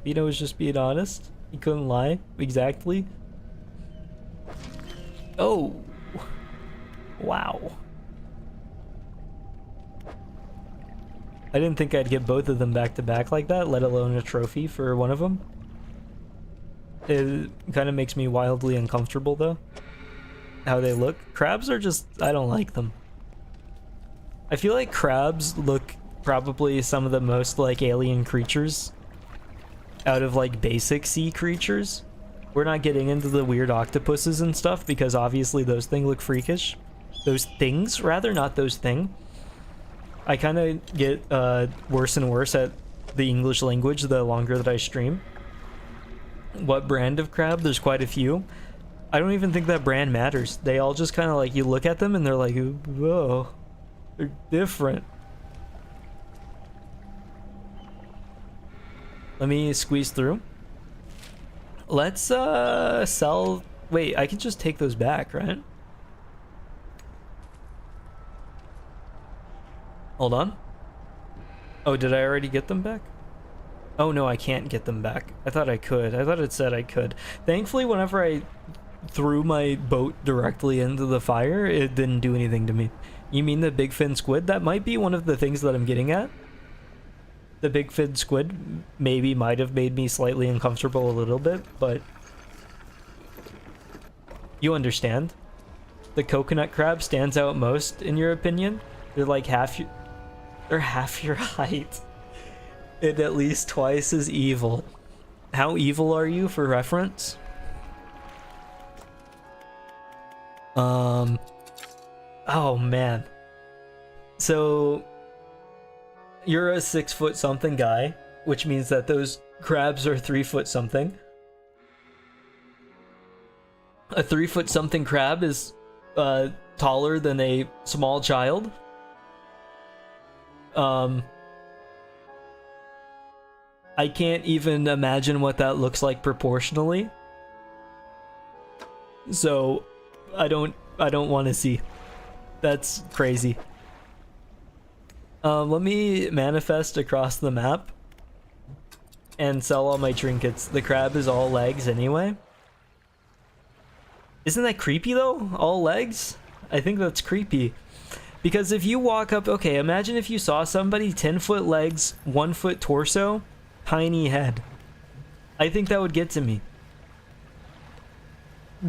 Vino was just being honest. He couldn't lie. Exactly. Oh. Wow. I didn't think I'd get both of them back to back like that, let alone a trophy for one of them. It kind of makes me wildly uncomfortable though. How they look. Crabs are just... I don't like them. I feel like crabs look probably some of the most like alien creatures out of like basic sea creatures. We're not getting into the weird octopuses and stuff because obviously those things look freakish. Those things, rather, not those thing. I kind of get worse and worse at the English language the longer that I stream. What brand of crab? There's quite a few. I don't even think that brand matters. They all just kind of like, you look at them and they're like, whoa, they're different. Let me squeeze through. Let's sell. Wait, I can just take those back, right? Hold on. Oh, did I already get them back? Oh no, I can't get them back. I thought I could. I thought it said I could. Thankfully, whenever I threw my boat directly into the fire, it didn't do anything to me. You mean the big fin squid? That might be one of the things that I'm getting at. The big fin squid maybe might have made me slightly uncomfortable a little bit, but you understand. The coconut crab stands out most, in your opinion. They're like they're half your height. And at least twice as evil. How evil are you, for reference? Oh man. So you're a 6 foot something guy, which means that those crabs are 3 foot something. A 3 foot something crab is taller than a small child. I can't even imagine what that looks like proportionally. So I don't want to see. That's crazy. Let me manifest across the map and sell all my trinkets. The crab is all legs anyway. Isn't that creepy though? All legs? I think that's creepy. Because if you walk up, okay, imagine if you saw somebody 10 foot legs, 1 foot torso, tiny head. I think that would get to me.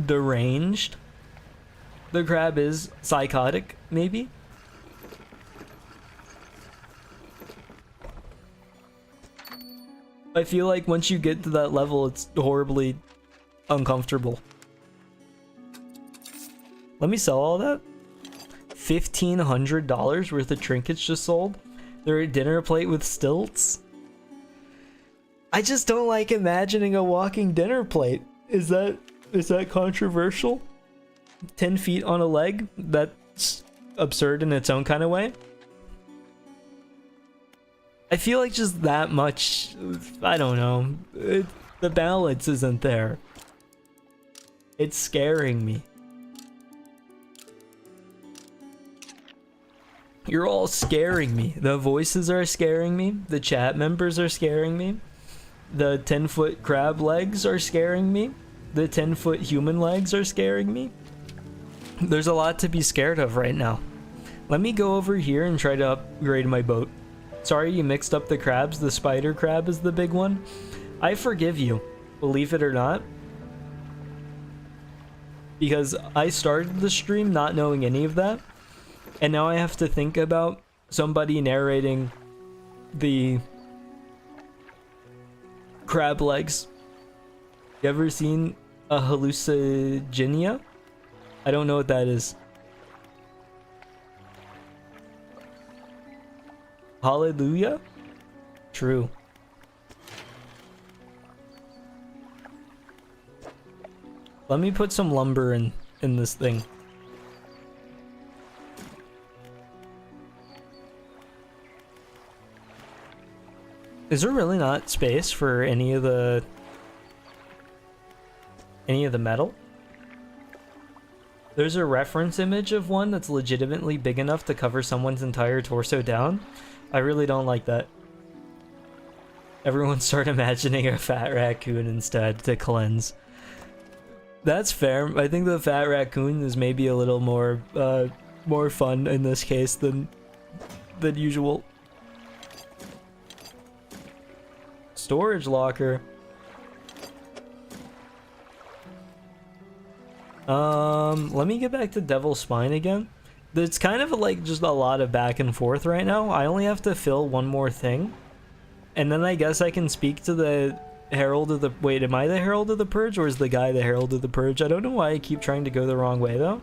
Deranged. The crab is psychotic, maybe? I feel like once you get to that level, it's horribly uncomfortable. Let me sell all that. $1,500 worth of trinkets just sold. They're a dinner plate with stilts. I just don't like imagining a walking dinner plate. Is that controversial? 10 feet on a leg? That's absurd in its own kind of way. I feel like just that much, I don't know. The balance isn't there. It's scaring me. You're all scaring me. The voices are scaring me. The chat members are scaring me. The 10 foot crab legs are scaring me. The 10 foot human legs are scaring me. There's a lot to be scared of right now. Let me go over here and try to upgrade my boat. Sorry you mixed up the crabs. The spider crab is the big one. I forgive you, believe it or not. Because I started the stream not knowing any of that. And now I have to think about somebody narrating the crab legs. You ever seen a hallucigenia? I don't know what that is. Hallelujah? True. Let me put some lumber in this thing. Is there really not space for any of the metal? There's a reference image of one that's legitimately big enough to cover someone's entire torso down. I really don't like that. Everyone start imagining a fat raccoon instead to cleanse. That's fair. I think the fat raccoon is maybe a little more fun in this case than usual. Storage locker. Let me get back to Devil's Spine again. It's kind of like just a lot of back and forth right now. I only have to fill one more thing. And then I guess I can speak to the Herald of the... Wait, am I the Herald of the Purge, or is the guy the Herald of the Purge? I don't know why I keep trying to go the wrong way, though.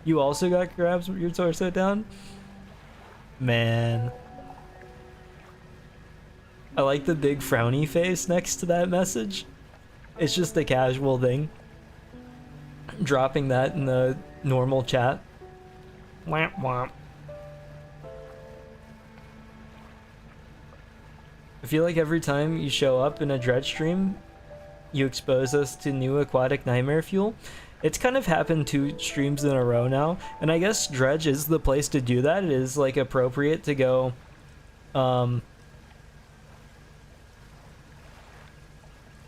You also got grabs your torso down? Man. I like the big frowny face next to that message. It's just a casual thing. Dropping that in the normal chat. Womp womp. I feel like every time you show up in a Dredge stream, you expose us to new aquatic nightmare fuel. It's kind of happened 2 streams in a row now, and I guess Dredge is the place to do that. It is like appropriate to go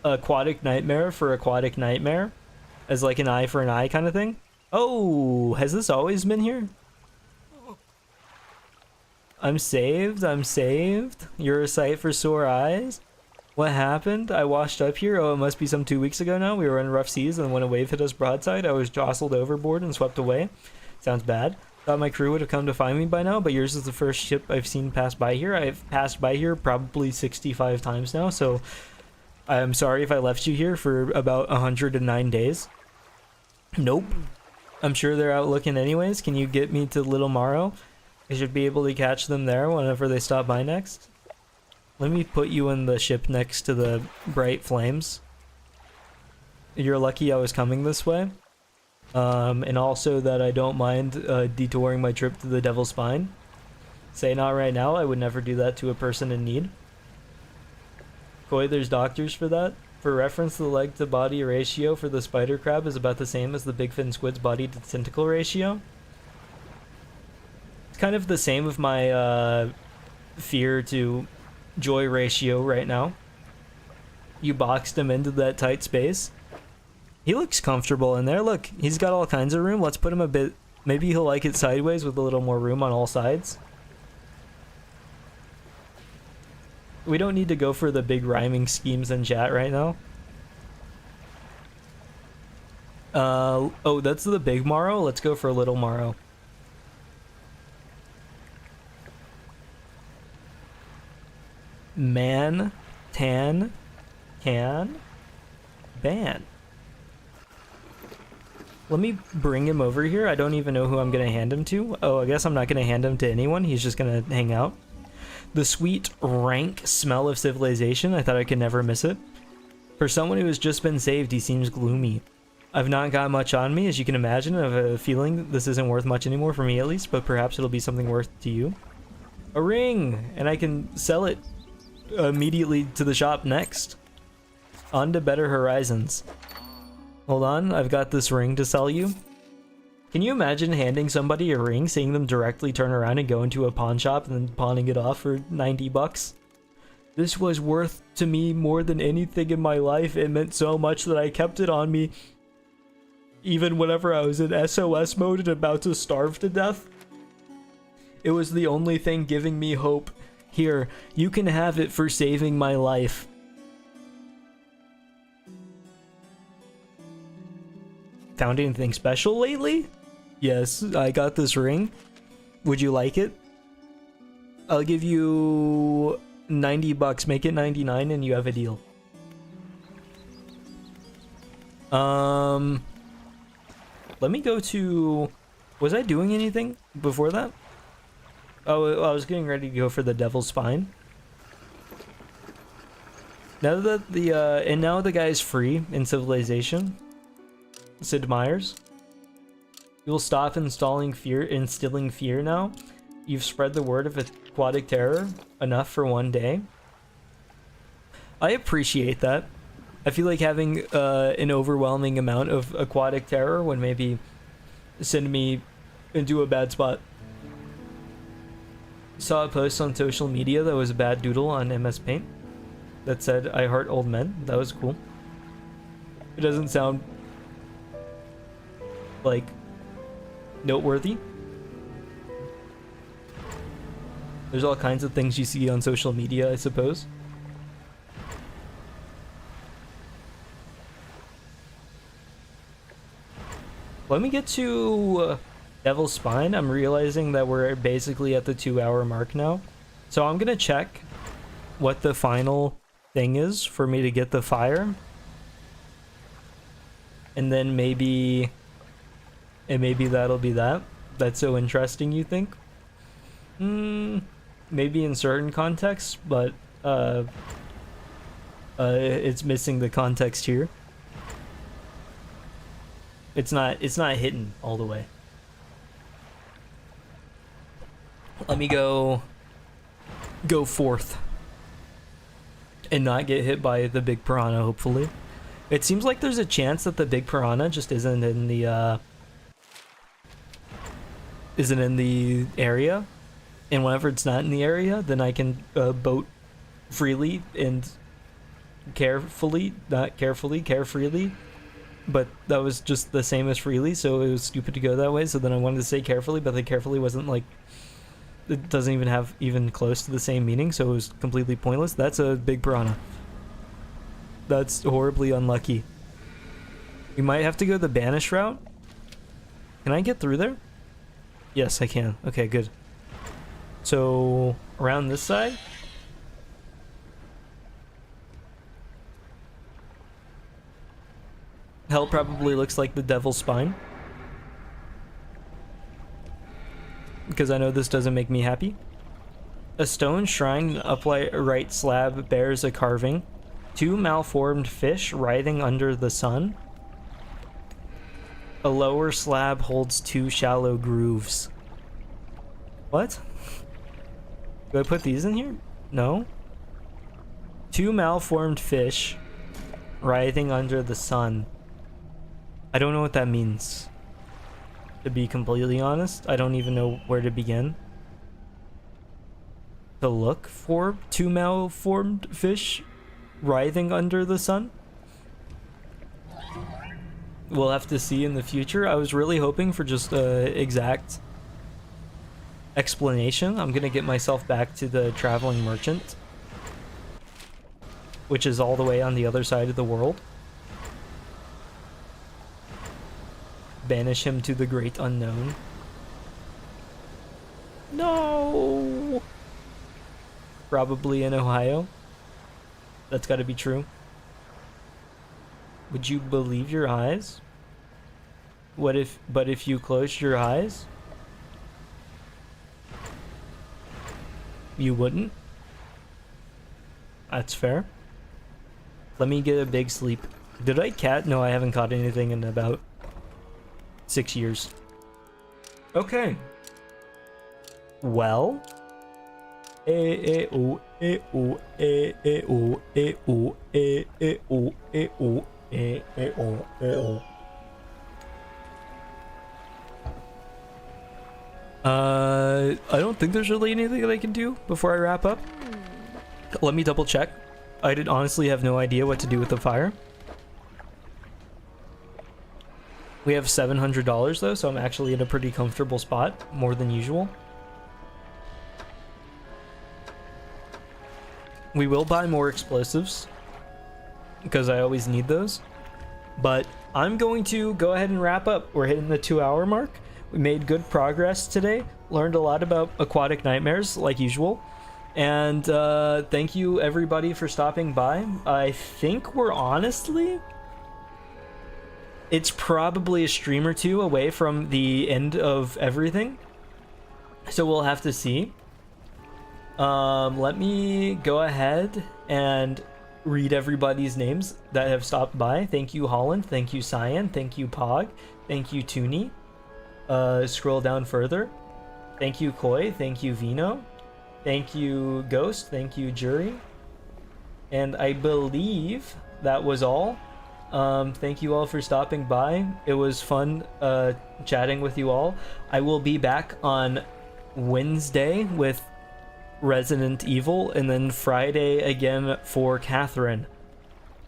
aquatic nightmare for aquatic nightmare as like an eye for an eye kind of thing. Oh, has this always been here? I'm saved, I'm saved. You're a sight for sore eyes. What happened? I washed up here. Oh, it must be some 2 weeks ago now. We were in rough seas, and when a wave hit us broadside, I was jostled overboard and swept away. Sounds bad. Thought my crew would have come to find me by now, but yours is the first ship I've seen pass by here. I've passed by here probably 65 times now, so I'm sorry if I left you here for about 109 days. Nope. I'm sure they're out looking anyways. Can you get me to Little Morrow? I should be able to catch them there whenever they stop by next. Let me put you in the ship next to the bright flames. You're lucky I was coming this way. And also that I don't mind detouring my trip to the Devil's Spine. Say not right now, I would never do that to a person in need. Koi, there's doctors for that. For reference, the leg to body ratio for the spider crab is about the same as the big fin squid's body to tentacle ratio. It's kind of the same with my fear to joy ratio right now. You boxed him into that tight space. He looks comfortable in there. Look, he's got all kinds of room. Let's put him a bit... Maybe he'll like it sideways with a little more room on all sides. We don't need to go for the big rhyming schemes in chat right now. Oh, that's the big Morrow? Let's go for a little Morrow. Man, tan, can, ban. Let me bring him over here. I don't even know who I'm gonna hand him to. Oh, I guess I'm not gonna hand him to anyone. He's just gonna hang out. The sweet, rank smell of civilization. I thought I could never miss it. For someone who has just been saved, he seems gloomy. I've not got much on me, as you can imagine. I have a feeling this isn't worth much anymore, for me at least, but perhaps it'll be something worth to you. A ring! And I can sell it immediately to the shop next. On to better horizons. Hold on, I've got this ring to sell you. Can you imagine handing somebody a ring, seeing them directly turn around and go into a pawn shop and then pawning it off for 90 bucks? This was worth to me more than anything in my life. It meant so much that I kept it on me even whenever I was in SOS mode and about to starve to death. It was the only thing giving me hope. Here, you can have it for saving my life. Found anything special lately? Yes, I got this ring. Would you like it? I'll give you 90 bucks. Make it 99 and you have a deal. Let me go to... Was I doing anything before that? Oh, I was getting ready to go for the Devil's Spine. Now that the, and now the guy's free in Civilization. Sid Meier's. You'll stop instilling fear now. You've spread the word of aquatic terror enough for one day. I appreciate that. I feel like having an overwhelming amount of aquatic terror would maybe send me into a bad spot. Saw a post on social media that was a bad doodle on MS Paint that said, "I heart old men." That was cool. It doesn't sound like noteworthy. There's all kinds of things you see on social media, I suppose. Let me get to Devil's Spine. I'm realizing that we're basically at the 2-hour mark now. So I'm gonna check what the final thing is for me to get the fire. And then maybe that'll be that. That's so interesting, you think? Maybe in certain contexts, but it's missing the context here. It's not hidden all the way. Let me go forth and not get hit by the big piranha, hopefully. It seems like there's a chance that the big piranha just isn't in the area, and whenever it's not in the area, then I can boat freely and carefully, but that was just the same as freely, so it was stupid to go that way. So then I wanted to say carefully, but the carefully wasn't like, it doesn't even have even close to the same meaning, so it was completely pointless. That's a big piranha. That's horribly unlucky. We might have to go the banish route. Can I get through there? Yes, I can. Okay, good. So around this side. Hell probably looks like the Devil's Spine, because I know this doesn't make me happy. A stone shrine upright slab bears a carving. 2 malformed fish writhing under the sun. A lower slab holds 2 shallow grooves. What? Do I put these in here? No. 2 malformed fish writhing under the sun. I don't know what that means. To be completely honest, I don't even know where to begin. To look for 2 malformed fish writhing under the sun? We'll have to see in the future. I was really hoping for just a exact explanation. I'm gonna get myself back to the traveling merchant, which is all the way on the other side of the world. Banish him to the great unknown. No! Probably in Ohio. That's gotta be true. Would you believe your eyes? But if you closed your eyes? You wouldn't? That's fair. Let me get a big sleep. Did I cat? No, I haven't caught anything in about 6 years. Okay. Well. I don't think there's really anything that I can do before I wrap up. Let me double check. I did honestly have no idea what to do with the fire. We have $700 though, so I'm actually in a pretty comfortable spot, more than usual. We will buy more explosives, because I always need those. But I'm going to go ahead and wrap up. We're hitting the 2-hour mark. We made good progress today. Learned a lot about aquatic nightmares, like usual. And thank you everybody for stopping by. I think we're honestly... It's probably a stream or two away from the end of everything, so we'll have to see. Let me go ahead and read everybody's names that have stopped by. Thank you, Holland. Thank you, Cyan. Thank you, Pog. Thank you, Toonie. Scroll down further. Thank you, Koi. Thank you, Vino. Thank you, Ghost. Thank you, Jury. And I believe that was all. Thank you all for stopping by. It was fun chatting with you all. I will be back on Wednesday with Resident Evil, and then Friday again for Catherine.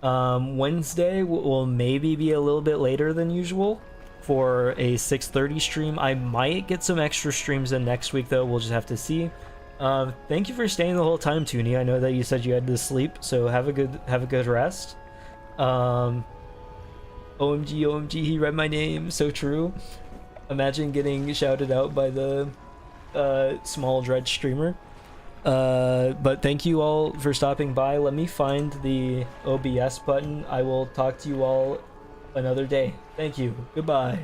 Wednesday will maybe be a little bit later than usual for a 6:30 stream. I might get some extra streams in next week though. We'll just have to see. Thank you for staying the whole time, Toonie. I know that you said you had to sleep, so have a good rest. OMG, he read my name, so true. Imagine getting shouted out by the small Dredge streamer. But thank you all for stopping by. Let me find the OBS button. I will talk to you all another day. Thank you. Goodbye.